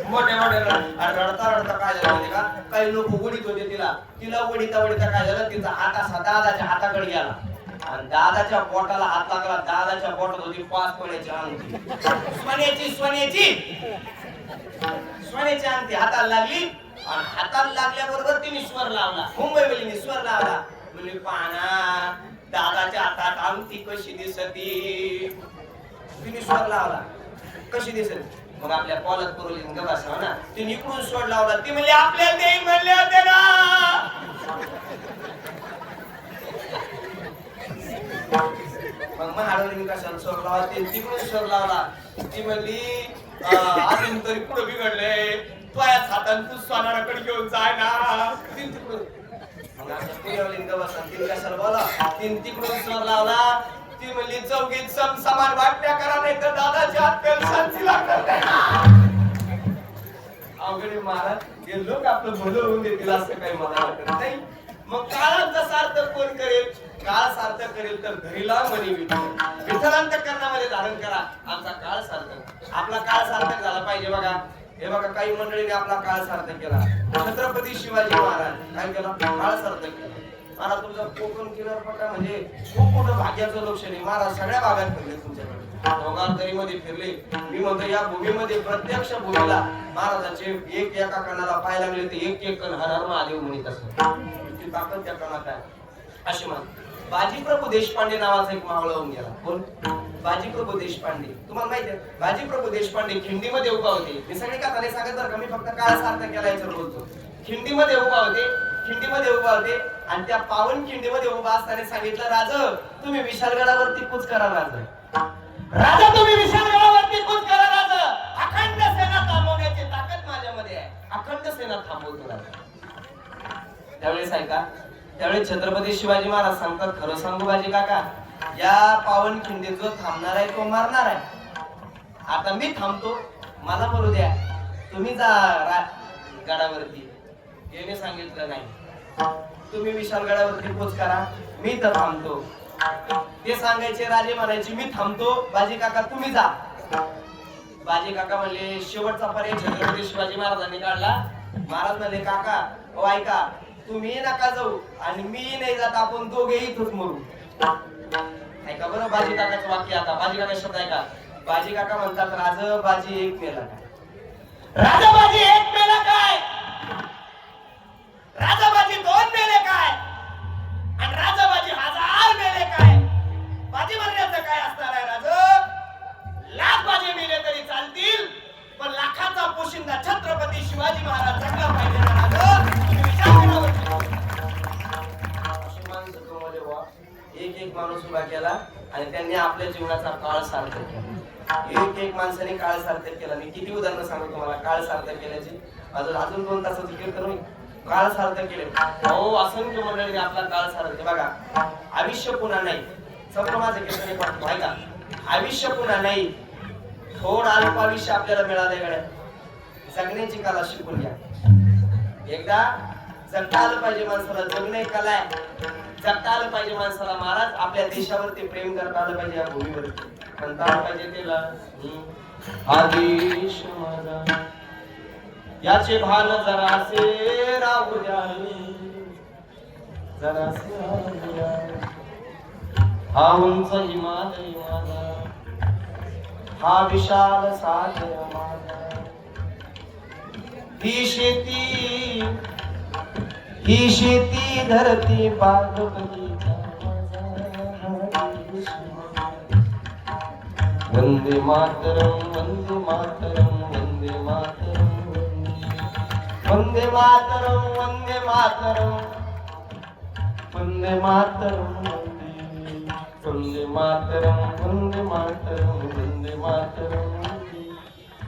मोठे मोठे रडता रडता काय झालं माहिती का, काही लोक उडीत होते तिला उडीता उडीता काय झालं, तिचा हात असा दादाच्या हाताकडे गेला आणि दादाच्या पोटाला हात लागला. दादाच्या पोटात होती 5 तोळ्याची अंगठी, सोन्याची अंगठी हाताला लागली आणि हाताला लागल्याबरोबर तिने स्वर लावला. मुंबई मुलीने स्वर लावला, म्हणजे पाना दादाच्या हातात अंगठी कशी दिसती. तिने स्वर लावला कशी दिसत. मग आपल्या कॉलत पुरवली गबासा ना, तिने इकडून स्वर लावला. ती म्हणजे आपल्याला देईन म्हणले होते ना. मग महाडवलीने कशाला स्वर लावला, ते तिकडून स्वर लावला. ती म्हणली अजून तरी पुढे बिघडले, तुझ्याच हातात तू सोनाराकडे घेऊन जाय ना. मग असं पुण्यावलीने गबासा तिने कशाला बोला, तिने तिकडून स्वर लावला. ती म्हणली चौघीत समान वाटण्या करा, नाही तर दादाच्या हात शांती लागणार. अवघडे महाराज हे लोक आपलं भलं होऊन देतील असं काही मला वाटत नाही. मग काळाचा सार्थक कोण करेल, काळ सार्थक करेल तर घरीला म्हणे विठ्ठलांतकरणामध्ये धारण करा आमचा काळ सार्थक. आपला काळ सार्थक झाला पाहिजे. बघा हे बघा, काही मंडळीने आपला काळ सार्थक केला. छत्रपती शिवाजी महाराज काय केला, काळ सार्थक केला. महाराज तुमचा कोकण किनारपट्टा म्हणजे खूप मोठं भाग्याचं लक्षण आहे. महाराज सगळ्या भागात फिरले तुमच्याकडे, मध्ये फिरले. मी म्हणतो या भूमीमध्ये प्रत्यक्ष भूमीला महाराजांचे एक एका कणाला पाय लागले ते एक कण हर हर महादेव म्हणत असत. ती ताकद त्या कणात आहे अशी मान. बाजीप्रभू देशपांडे नावाचा एक मावळा होऊन गेला. कोण? बाजीप्रभू देशपांडे. तुम्हाला माहिती आहे बाजीप्रभू देशपांडे खिंडीमध्ये उभा होते. मी सगळे कथा नाही सांगत बरं का, मी फक्त काळ सार्थक केला याच्यावर बोलतो. खिंडीमध्ये उभा होते आणि त्या पावन खिंडीमध्ये उभा असताना सांगितलं, राजा तुम्ही विशालगडावरती कूच करा. राजा तुम्ही विशालगडावरती कूच करा. राजा अखंड सेना थांबवण्याची ताकद माझ्यामध्ये आहे. अखंड सेना थांबवतो राजा. त्यावेळेस ऐका, त्यावेळेस छत्रपती शिवाजी महाराज सांगतात, खरं सांगू बाजी काका, या पावन खिंडीत जो थांबणार आहे तो मारणार आहे. आता मी थांबतो, मला बोलू द्या, तुम्ही जा गडावरती. याने सांगितलं नाही, तुम्ही विशालगडावरती पोच करा, मी तर थांबतो. ते सांगायचे, राजे म्हणायचे मी थांबतो, बाजी काका तुम्ही जा. बाजी काका म्हणले शेवटचा पर्याय छत्रपती शिवाजी महाराजांनी काढला. महाराज म्हणले, काका ओ ऐका, तुम्ही नका जाऊ आणि मी नाही जात, आपण दोघे इथंच मरू. ऐका बरं बाजी काकाचं वाक्य. आता बाजी काका शब्द ऐका. बाजी काका म्हणतात, राजा बाजी एक मेला काय, राजा बाजी एक मेला काय, राजाबाजी 2 मेले काय आणि राजाबाजी 1000 मेले काय. बाजी म्हणण्याचं काय असणार आहे राजा, लाख बाजी मेले तरी चालतील, पण लाखाचा पोशिंदा छत्रपती शिवाजी महाराज जगला पाहिजे ना राजा. तुम्ही विचार करा. अशी माणसं तुम्हाला वा एक माणूस उभा केला आणि त्यांनी आपल्या जीवनाचा काळ सार्थक केला. एक माणसाने काळ सार्थक केला. मी किती उदाहरणं सांगू तुम्हाला काळ सार्थक केल्याची. अजून 2 तासाचं कीर्तन होईल. काळ सार्थक केले हो, असंख्य मंडळीने आपला काळ सार्थक. बघा आयुष्य पुन्हा नाही. सगळं माझं कीर्तन पडतो आहे का, आयुष्य पुन्हा नाही, थोडं अल्प आयुष्य आपल्याला मिळालंय गड्या. जगण्याची कला शिकून घ्या. एकदा जगता आलं पाहिजे माणसाला, जगणे कला आहे. जगता आलं पाहिजे माणसाला. महाराज आपल्या देशावरती प्रेम करता आलं पाहिजे, या भूमीवरती म्हणता आलं पाहिजे त्याला, हा देश माझा याचे भान जरासे राहू द्या, जरासे राहू द्या. हा उंच हिमालय माझा, हा विशाल सागर माझा. ही शेती धरती पागपती. वंदे मातरम, वंदे मातरम, वंदे मातरम, वंदे मातरम, वंदे मातरम, वंदे मातरम, वंदे मातरम, वंदे मातरम, वंदे मातरम.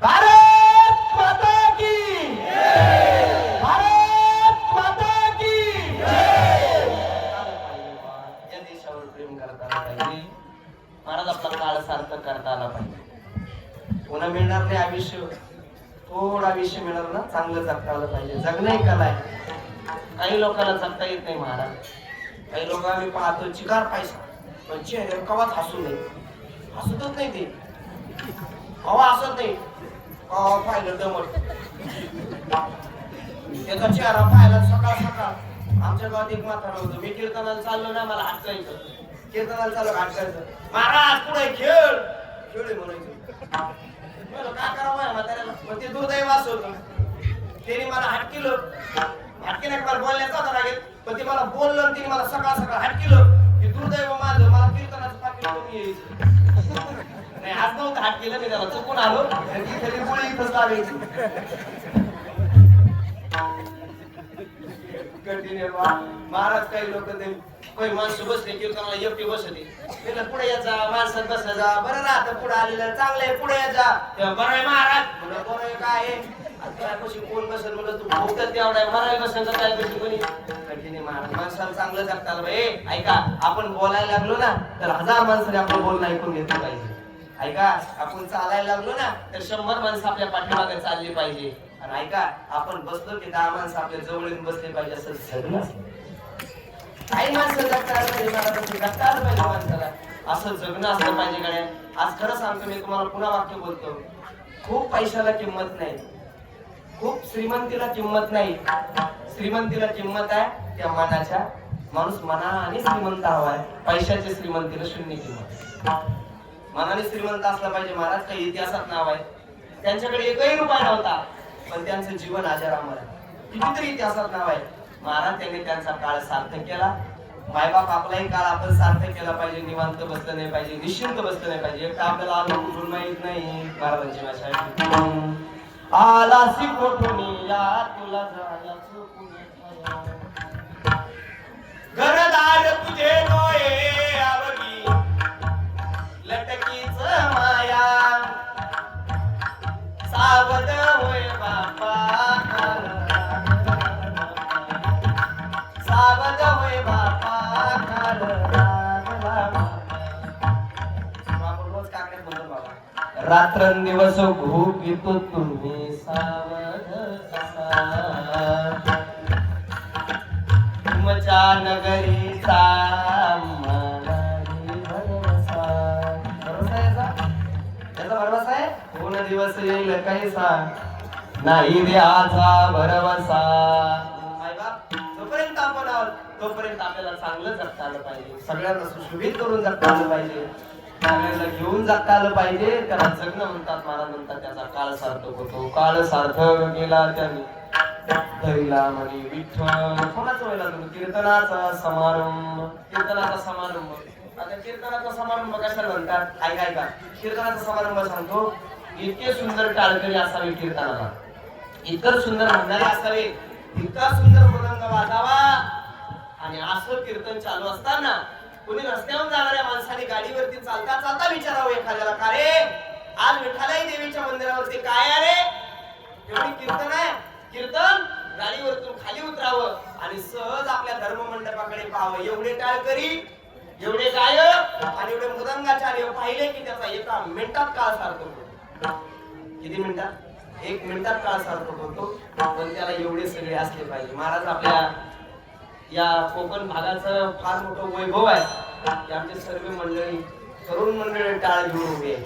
भारत माता की जय, भारत माता की जय. या देशावर प्रेम करता आलं पाहिजे. महाराज आपला काळ सार्थक करता आला पाहिजे. पुन्हा मिळणार नाही आयुष्य, थोडा आयुष्य मिळालं ना, चांगलं जगता आलं पाहिजे. जगणं एक कला आहे. काही लोकांना जगता येत नाही महाराज. काही लोक आम्ही पाहतो चिकार पैसा, पण चेहऱ्यावर कवाच हसू नाही, हसतच नाही ते, कवा हसत नाही, कवा पाहिलं दमट. त्याचा चेहरा पाहिला सकाळ सकाळ. आमच्या गावात एक म्हातारा होतं, मी कीर्तनाला चाललो ना, मला हटकायचं, कीर्तनाला चाललो हटकायचं, महाराज पुढे खेळ खेळ म्हणायचं. काय करावं म्हाताऱ्याला, मग ते दुर्दैव असं होतं. त्याने मला हात केलं, हाटके नाही मला बोलण्याचा होता लागेल, पण ते मला बोललं आणि तिने मला सकाळ सकाळ हात केलं की दुर्दैव माझं, मला कीर्तनाचं पाकिट कमी यायचं नाही. आज नव्हतं हात केलं, मी त्याला चुकून आलो तरी गोळी इथंच लागायची. कंटिन्यू महाराज. काही लोक ते काही माणसं बसले कीर्तनाला एकटे बसते, त्याला पुढे यायचा, माणसात बसला जा, बरं राहतं पुढे आलेलं चांगलं आहे, पुढे यायचा, बरं आहे महाराज, म्हणलं बरं आहे काय आहे, त्यापाशी कोण बसेल म्हणलं, तू भोगत तेवढा आहे, मराय बसेल तर काय बसेल कोणी. कंटिन्यू महाराज. माणसाला चांगलं जगता आलं पाहिजे. ऐका, आपण बोलायला लागलो ना तर 1000 माणसाने आपलं बोलणं ऐकून घेतलं पाहिजे. ऐका, आपण चालायला लागलो ना तर 100 माणसं आपल्या पाठीमागे चालली पाहिजे. आणि ऐका, आपण बसलो की 10 माणसं आपल्या जवळ येऊन बसले पाहिजे. असं सगळं काही माणसं जगता आलं पाहिजे, मला तसं जगता आलं पाहिजे माणसाला, असं जगणं असलं पाहिजे. गड्या, आज खरं सांगतो मी तुम्हाला, पुन्हा वाक्य बोलतो, खूप पैशाला किंमत नाही, खूप श्रीमंतीला किंमत नाही. श्रीमंतीला किंमत आहे त्या मनाच्या. माणूस मनाने श्रीमंत हवाय, पैशाच्या श्रीमंतीला शून्य किंमत. मनाने श्रीमंत असला पाहिजे. महाराज काही इतिहासात नाव आहे, त्यांच्याकडे एकही रुपया नव्हता, पण त्यांचं जीवन अजरामर आहे. कितीतरी इतिहासात नाव आहे. महाराज त्यांनी त्यांचा काळ सार्थक केला. मायबाप आपलाही काळ आपण सार्थक केला पाहिजे. निवांत बसलं नाही पाहिजे, निश्चिंत बसलं नाही पाहिजे. एक तर आपल्याला आलो कुठून माहित नाही. महाराजांची भाषा आलासी कोठून या तुला जायचं पुण्यात, घरदार तुझे डोळे आवडी लटकीच माया, सावध होय बापा, सावध होय बापा, रोज काकड्यात म्हणतो बाबा, रात्रंदिवस भूक येतो तुम्ही सावध असा, तुमच्या नगरीचा मनाली भरवसा. भरवसा याचा भरवसा आहे, पूर्ण दिवस येईल कैसा, नाही द्याचा भरवसा. जोपर्यंत आपण आहोत तोपर्यंत आपल्याला चांगलं जगता आलं पाहिजे, सगळ्यांना सुशोभित करून जगता आलं पाहिजे, सगळ्यांना घेऊन जगता आलं पाहिजे. त्याला जगणं म्हणतात. महाराज म्हणतात त्याचा काळ सार्थक होतो. काळ सार्थक गेला त्याने धैला म्हणे विठ्ठल. कोणाचं व्हायला तुम्ही कीर्तनाचा समारंभ, कीर्तनाचा समारंभ. आता कीर्तनाचा समारंभ कशाला म्हणतात? ऐकाय का, कीर्तनाचा समारंभ सांगतो, इतके सुंदर टाळकरी असावे कीर्तनाला, इतर सुंदर म्हणणारे असावे, इतका सुंदर मृदंग वाजावा. आणि असं कीर्तन चालू असताना कोणी रस्त्यावर जाणाऱ्या माणसाने गाडीवरती चालता चालता विचारावं एखाद्याला, का रे आज विठ्ठलाई देवीच्या मंदिरावरती काय आहे रे? एवढी कीर्तन आहे. कीर्तन गाडीवरतून खाली उतरावं आणि सहज आपल्या धर्ममंडपाकडे पाहावं. एवढे टाळकरी, एवढे गायक आणि एवढे मृदंगाचार्य पाहिले की त्याचा एका मिनिटात काळ सार्थक होतो. किती मिनिटात? 1 मिनिटात काळ सार्थक होतो. पण त्याला एवढे सगळे असले पाहिजे. महाराज आपल्या या कोकण भागाचं फार मोठं वैभव आहे की आमचे सर्व मंडळी, तरुण मंडळी टाळ घेऊन उभे आहे.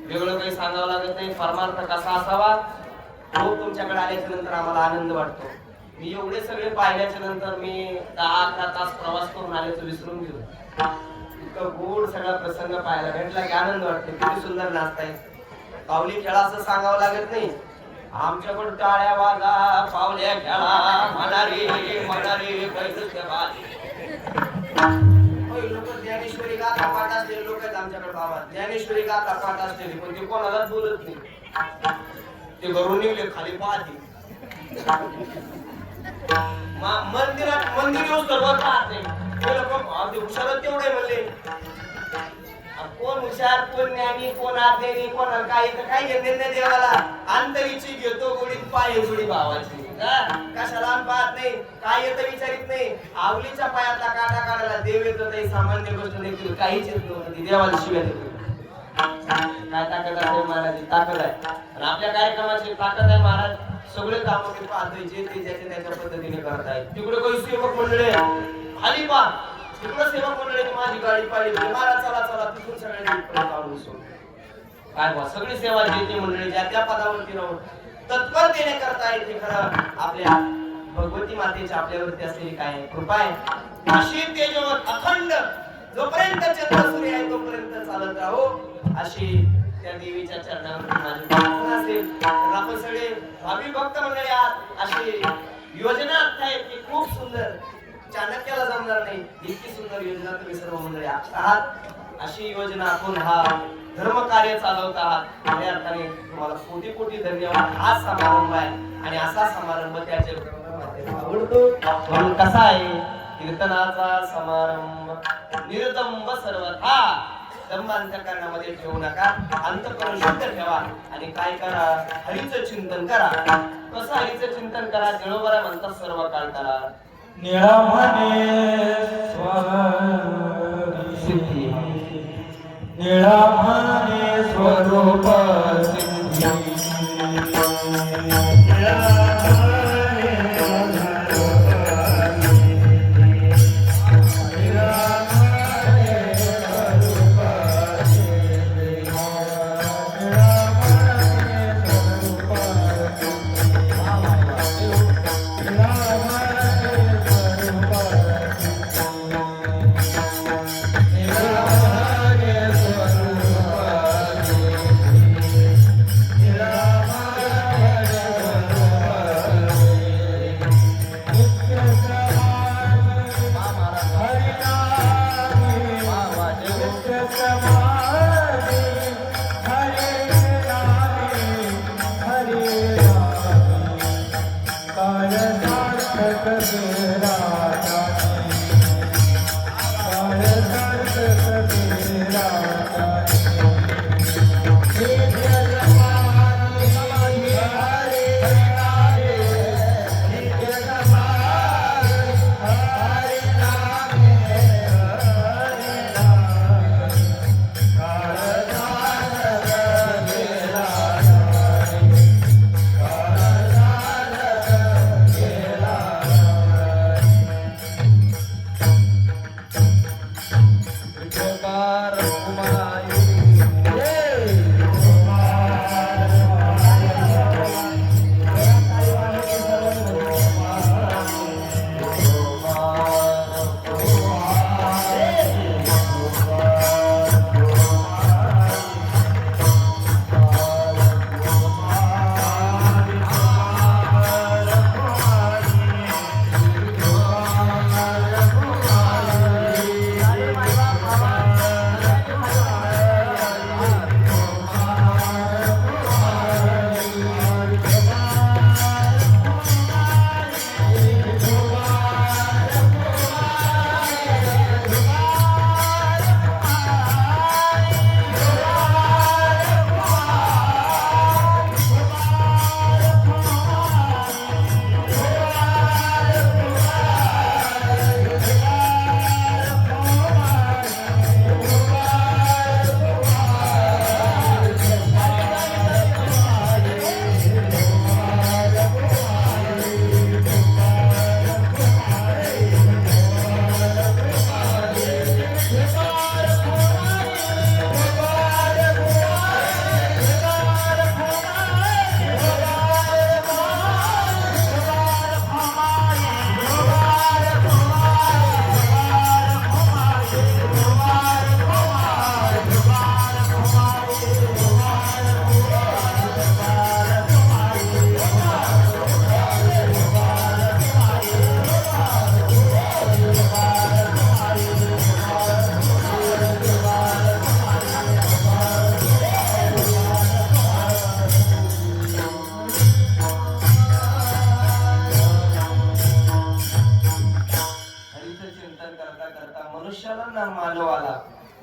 वेगळं काही सांगावं लागत नाही. परमार्थ कसा असावा तो तुमच्याकडे आल्याच्या नंतर आम्हाला आनंद वाटतो. मी एवढे सगळे पाहिल्याच्या नंतर मी 10-11 तास प्रवास करून आल्याचं विसरून गेलो. इतकं गोड सगळा प्रसंग पाहायला भेटला की आनंद वाटतो. किती सुंदर नाचताय. पावली खेळा असं सांगावं लागत नाही. आमच्याकडून टाळ्या वाजा, पावल्या खेळा, म्हणारे म्हणारे लोक ज्ञानेश्वरी गाथा पाठ असलेले लोक आहेत आमच्याकडे. बाबा ज्ञानेश्वरी गाथा पाठ असलेली, पण ते कोणालाच बोलत नाही. ते घरून निघले खाली पाहते, मंदिर येऊन सर्व पाहते. ते लोक हुशार तेवढे म्हणले, कोण हुशार, कोण ज्ञानी, कोण आज्ञानी, कोणाला काय तर काही घेणे नाही देवाला. अंतरीची घेतो गोडीत पाय जोडी भावाची. कशाला पाहत नाही, काय येतं विचारित नाही. आवलीच्या पायातला काटा काढायला देव येतो, काही सामान्य गोष्ट देखील काहीच येत नव्हतं. देवाला शिव्या देतो. काय ताकद आहे महाराज? ताकद आहे. आणि आपल्या कार्यक्रमाची ताकद आहे महाराज. सगळे काम ते पाहतोय जे ते ज्याच्या त्याच्या पद्धतीने करतायत. तिकडे काही सेवक मंडळी खाली पा तिकडे सेवक मंडळीची माझी गाडी पाहिली मारा चला चला तिथून सगळ्यांनी काढून सोड. काय बा सगळी सेवा जे मंडळी ज्या त्या पदावरती राहून तत्परतेने करतायत ते खरं आपल्या भगवती मातेची आपल्यावरती असलेली काय कृपा आहे. अशी तेजवत अखंड जोपर्यंत चंद्र सूर्य आहे तोपर्यंत चालत राहो अशी त्या देवीच्या चरणावरती माझी प्रार्थना असेल. तर आपण सगळे भावी भक्त मंडळी आहात. अशी योजना आहे की खूप सुंदर चाणक्याला जमणार नाही इतकी सुंदर योजना तुम्ही सर्व मंडळी आहात. अशी योजना आखून हा धर्म कार्य चालवत आहात. खऱ्या अर्थाने तुम्हाला कोटी कोटी धन्यवाद. हा समारंभ आहे आणि असा समारंभ त्याचे आवडतो. म्हणून कसा आहे कीर्तनाचा समारंभ निर्दंब सर्वथा दंभ अंतःकरणामध्ये ठेवू नका. अंतःकरण शुद्ध ठेवा आणि काय करा हरीचं चिंतन करा. कसं हरीचं चिंतन करा जळोबरा म्हणतात सर्व काळ करा. निळा म्हणे सिद्धी निळा म्हणे स्वरूप सिद्धी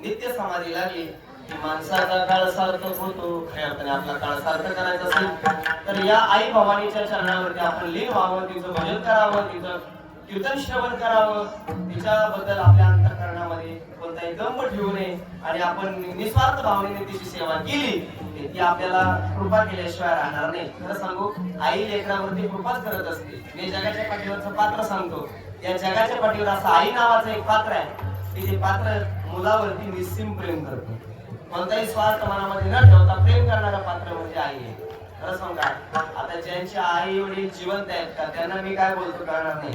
नित्य समाधी लागली की माणसाचा काळ सार्थक होतो. खऱ्या अर्थाने आपला काळ सार्थक करायचा असेल तर या आई भवानीच्या चरणावरती आपण लीन व्हावं, तिचं भजन करावं, तिचं कीर्तन श्रवण करावं, तिच्याबद्दल आपल्या अंतःकरणामध्ये कोणताही दंभ ठेवू नये आणि आपण निस्वार्थ भावनेने तिची सेवा केली ती आपल्याला कृपा केल्याशिवाय राहणार नाही. खरं सांगू, आई लेकरावरती कृपाच करत असते. मी जगाच्या पाठीवरचं पात्र सांगतो. या जगाच्या पाठीवर असं आई नावाचं एक पात्र आहे की ते पात्र मुलावरती निस्सीम प्रेम करतं. कोणताही स्वार्थ मनामध्ये न ठेवता प्रेम करणारं पात्र म्हणजे आई आहे. खरं सांगा, आता ज्यांचे आई वडील जिवंत आहेत का त्यांना मी काय बोलतो कळणार नाही,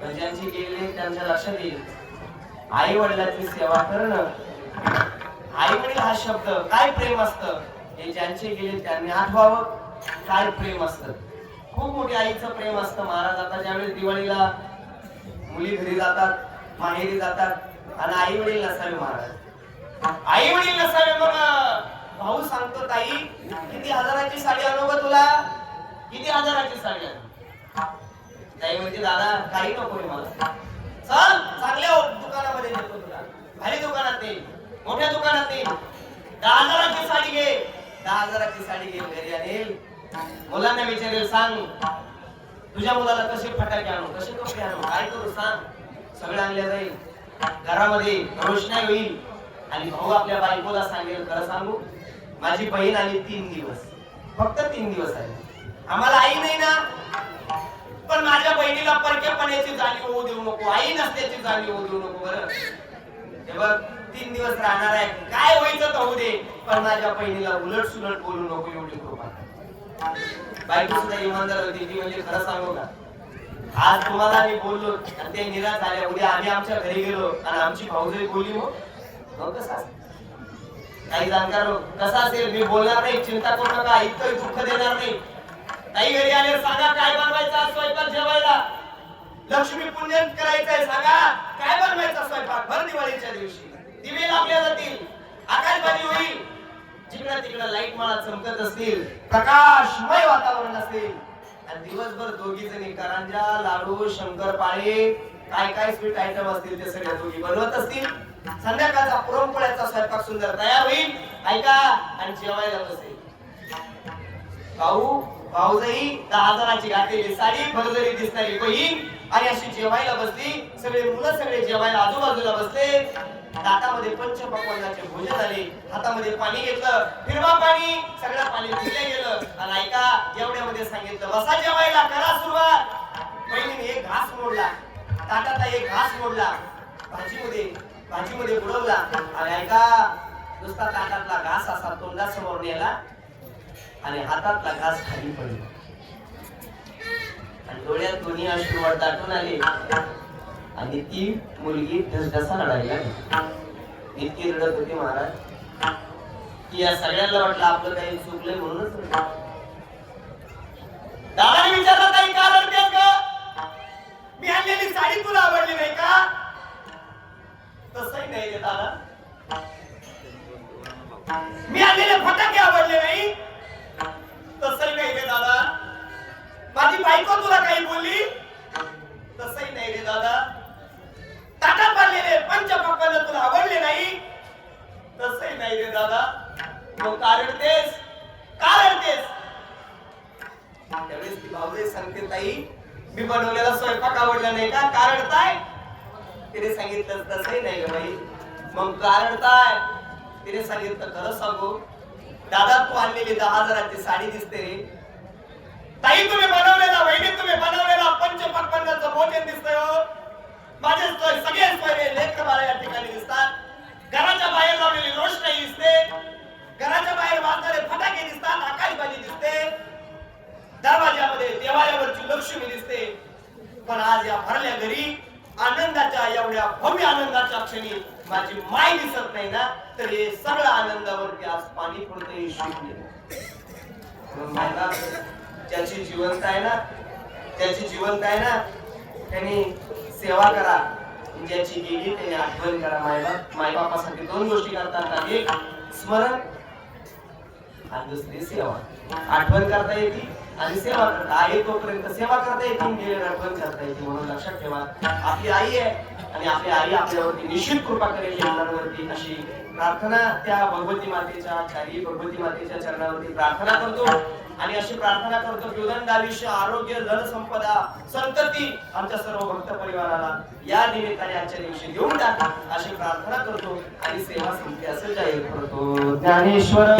पण ज्यांची गेलेली त्यांच्या लक्षात येईल. आई वडिलांची सेवा करणं, आई वडील हा शब्द काय प्रेम असतं हे ज्यांचे गेले त्यांनी आठवावं. काय प्रेम असतं, खूप मोठी आईचं प्रेम असतं. महाराज आता ज्यावेळेस दिवाळीला मुली घरी जातात, माहेरी जातात आणि आई वडील नसावे. महाराज आई वडील नसावे, मग भाऊ सांगतो ताई किती हजाराची साडी आणू ग तुला, किती हजाराची साडी आणू. ताई म्हणजे दादा काही नको रे मला, चल चांगल्या दुकानामध्ये नेतो तुला, भारी दुकानात नाही, मोठ्या दुकानात नाही, 10,000ची साडी घे, 10,000ची साडी घे घरी आणेल. मुलांना विचारेल सांग तुझ्या मुलाला कसे फटाके आणू, कसे कपडे आणू, काय करू सांग, सगळं आणलं जाईल. घरामध्ये रोषणाई होईल आणि भाऊ आपल्या बायकोला सांगेल खरं सांगू माझी बहीण आली 3 दिवस, फक्त 3 दिवस आली, आम्हाला आई नाही ना, पण माझ्या बहिणीला परकेपणाची जाणीव होऊ देऊ नको, आई नसल्याची जाणीव होऊ देऊ नको. बरं हे बघ 3 दिवस राहणार आहे, काय व्हायचं तर होऊ दे, पण माझ्या बहिणीला उलट सुलट बोलू नको, एवढी कृपा. बायको सुद्धा इमानदार होती ती, म्हणजे खरं सांगू का, आज तुम्हाला मी बोललो आणि ते निराश झाले, उद्या आम्ही आमच्या घरी गेलो आणि आमची भाऊजाई बोलली मग कसं असेल, काही जाणकार कसा असेल, मी बोलणार नाही, चिंता करू नका, इतकं दुःख देणार नाही. काही घरी आले सांगा काय बनवायचा स्वयंपाक जेवायला, लक्ष्मी पूजन करायचंय, सांगा काय बनवायचा स्वयंपाक. भर दिवाळीच्या दिवशी दिवे लावले जातील, आकाशबाजी होईल, जिकडे तिकडे लाईट माळा चमकत असतील, प्रकाशमय वातावरण असेल आणि दिवसभर दोघी जणी करंजा, लाडू, शंकरपाळे, काय काय स्वीट आयटम असतील ते सगळे दोघी बनवत असतील. संध्याकाळचा पुरणपोळ्याचा स्वयंपाक सुंदर तयार होईल, ऐका, आणि जेवायला बसेल. भाऊ भाऊजाई 10,000ची घातलेली साडी, भरजरी दिसणारी बहीण आणि अशी जेवायला बसली. सगळे मुलं सगळे जेवायला आजूबाजूला बसले. ताटामध्ये पंचपक्वान्नाचे भोजन आले, हातामध्ये पाणी घेतलं, फिरवा पाणी, सगळं पाणी पिलं गेलं आणि ऐका जेवढ्यामध्ये सांगितलं बसा जेवायला, करा सुरुवात. बहिणीने एक घास मोडला, ताटातला एक घास मोडला, भाजीमध्ये बुडवला आणि ऐका नुसता ताटातला घास असा तोंडासमोर नेला आणि हातातला घास खाली पडला आणि डोळ्यात दोन्ही अश्रू दाटून आले आणि ती मुलगी ढसढसा रडायला लागली. इतकी रडत होती महाराज की या सगळ्यांना वाटलं आपलं काही चुकलंय म्हणूनच. दादाने विचारलं काही का रडतेस ग, मी आणलेली साडी तुला आवडली नाही का. तसंही नाही रे दादा, मी आणलेले फटाके आवडले नाही, तसंही नाही रे दादा, माझी बायको तुला काही बोलली, तसंही नाही रे दादा, ताटात बांधलेले पंचपक्वान्न तुला आवडले नाही, तसंही नाही रे दादा. मग का रडतेस, का रडतेस. त्यावेळेस ती भाऊजाई सांगते ताई मी बनवलेला स्वयंपाक आवडला नाही का, का रडताय. तिने सांगितलं तसंही नाही रे बाई, मग का रडताय. तिने सांगितलं खरं सांगू दादा तू आणलेली 10,000ची साडी दिसते रे. ताई तुम्ही बनवलेला, वहिनी तुम्ही बनवलेला पंचपक्वान्नाचं भोजन दिसतंय हो. माझे सगळे स्वयं लेकर बाळा या ठिकाणी दिसतात. घराच्या बाहेर लावलेली रोषणाई दिसते, घराच्या बाहेर वाजणारे फटाके दिसतात, आकाशबाजी दिसते, दरवाज्यामध्ये देवाऱ्यावरची लक्ष्मी दिसते. पण आज या भरल्या घरी आनंदाच्या एवढ्या भव्य आनंदाच्या क्षणी माझी माय दिसत नाही ना, तर हे सगळं आनंदावरती आज पाणी पडतंय. ज्याची जिवंत आहे ना, ज्याची जिवंत आहे ना त्यांनी सेवा करा, ज्याची गेली त्याने आठवण करा. मायबापासाठी 2 गोष्टी करतात, एक स्मरण आणि दुसरी सेवा. आठवण करता येते आणि सेवा करता आहे तोपर्यंत सेवा करता येते, गेले आठवण करता येते. म्हणून लक्षात ठेवा आपली आई आहे आणि आपली आई आपल्यावरती निश्चित कृपा करेल, मुलांवरती अशी प्रार्थना त्या भगवती मातेच्या चारी भगवती मातेच्या चरणावरती प्रार्थना करतो आणि अशी प्रार्थना करतो की उदंड आयुष्य आरोग्य धनसंपदा संतती आमच्या सर्व भक्त परिवाराला या निमित्ताने आजच्या दिवशी देऊन टाक अशी प्रार्थना करतो आणि सेवा संपली असं जाहीर करतो. ज्ञानेश्वर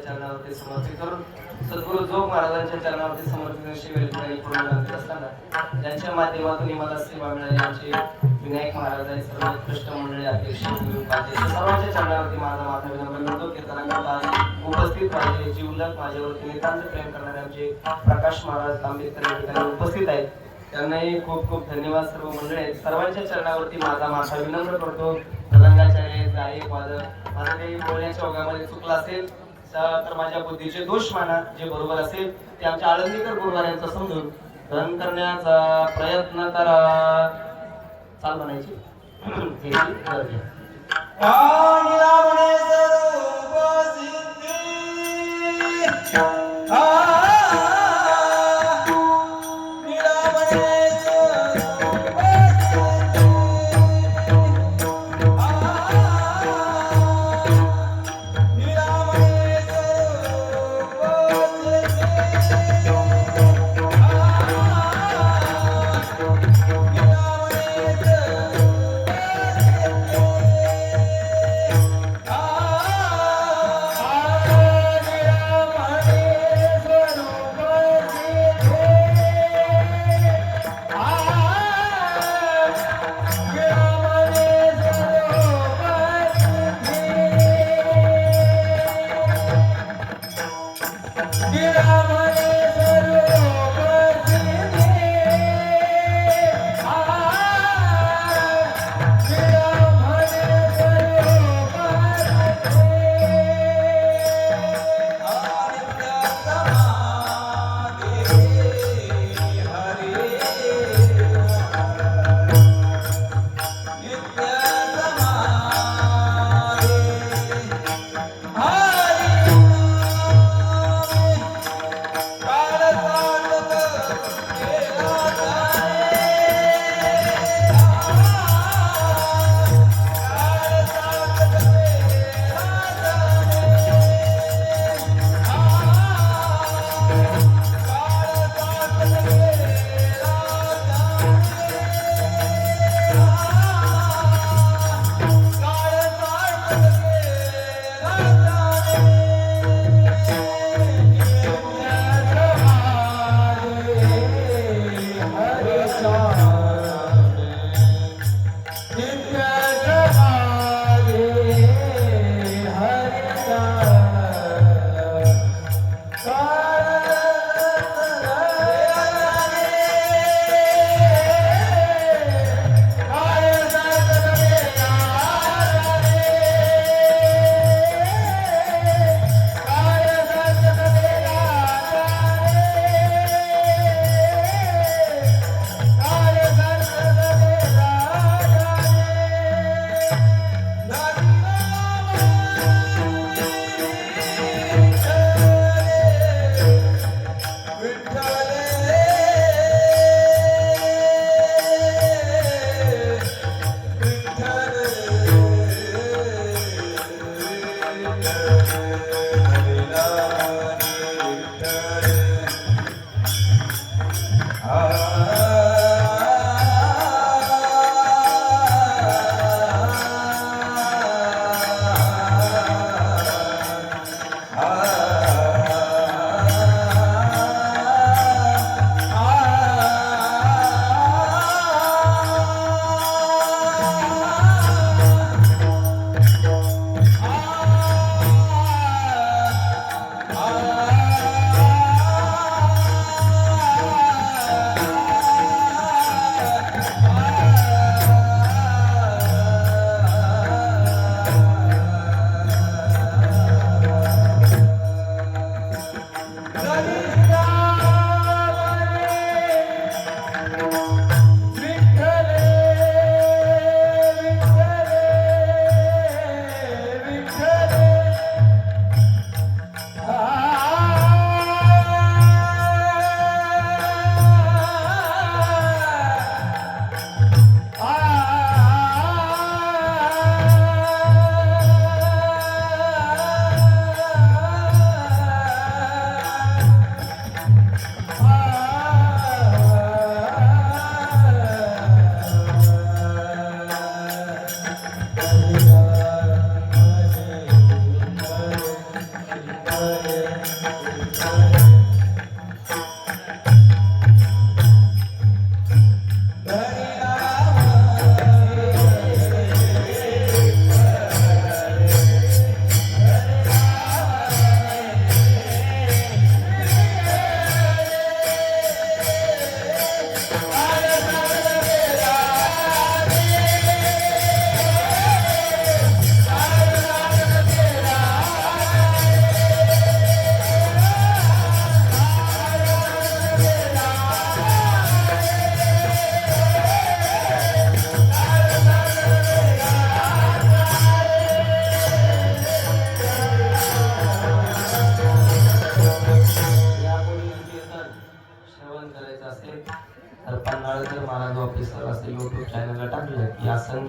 चरणावरती समर्पित करून सद्गुरु जोग महाराजांच्या चरणावरती समर्पित अशी वेळी पूर्ण करत असताना ज्यांच्या माध्यमातून मला सेवा मिळाली आमचे विनायक महाराज आणि सर्व उत्कृष्ट मंडळी अध्यक्ष सर्वांच्या चरणावरती माझा माथा विनम्र करतो की त्यांना उपस्थित पाहिजे जीवलक माझ्यावरती नितांत प्रेम करणारे आमचे प्रकाश महाराज आंबेडकर या ठिकाणी उपस्थित आहेत. त्यांनाही खूप खूप धन्यवाद. सर्व मंडळी आहेत सर्वांच्या चरणावरती माझा माथा विनम्र करतो. रंगाचार्य गायक माझं काही बोलण्याच्या ओघामध्ये चुकलं असेल तर माझ्या बुद्धीचे दोष माना. जे बरोबर असेल ते आमच्या आळंदीकर गुरुवार समजून ग्रहण करण्याचा प्रयत्न करा. चाल म्हणायची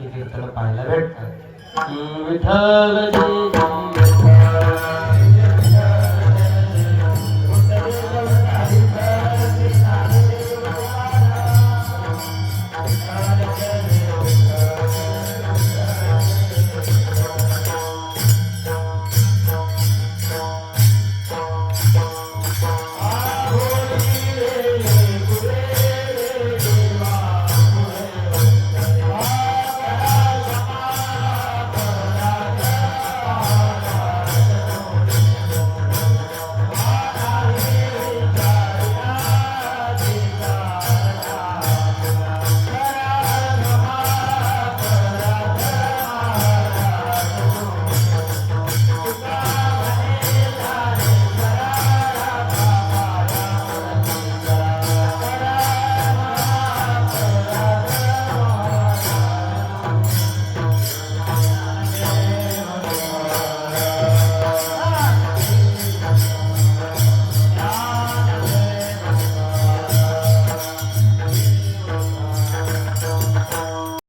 ही कीर्तन पाहायला भेटतात. विठ्ठल जय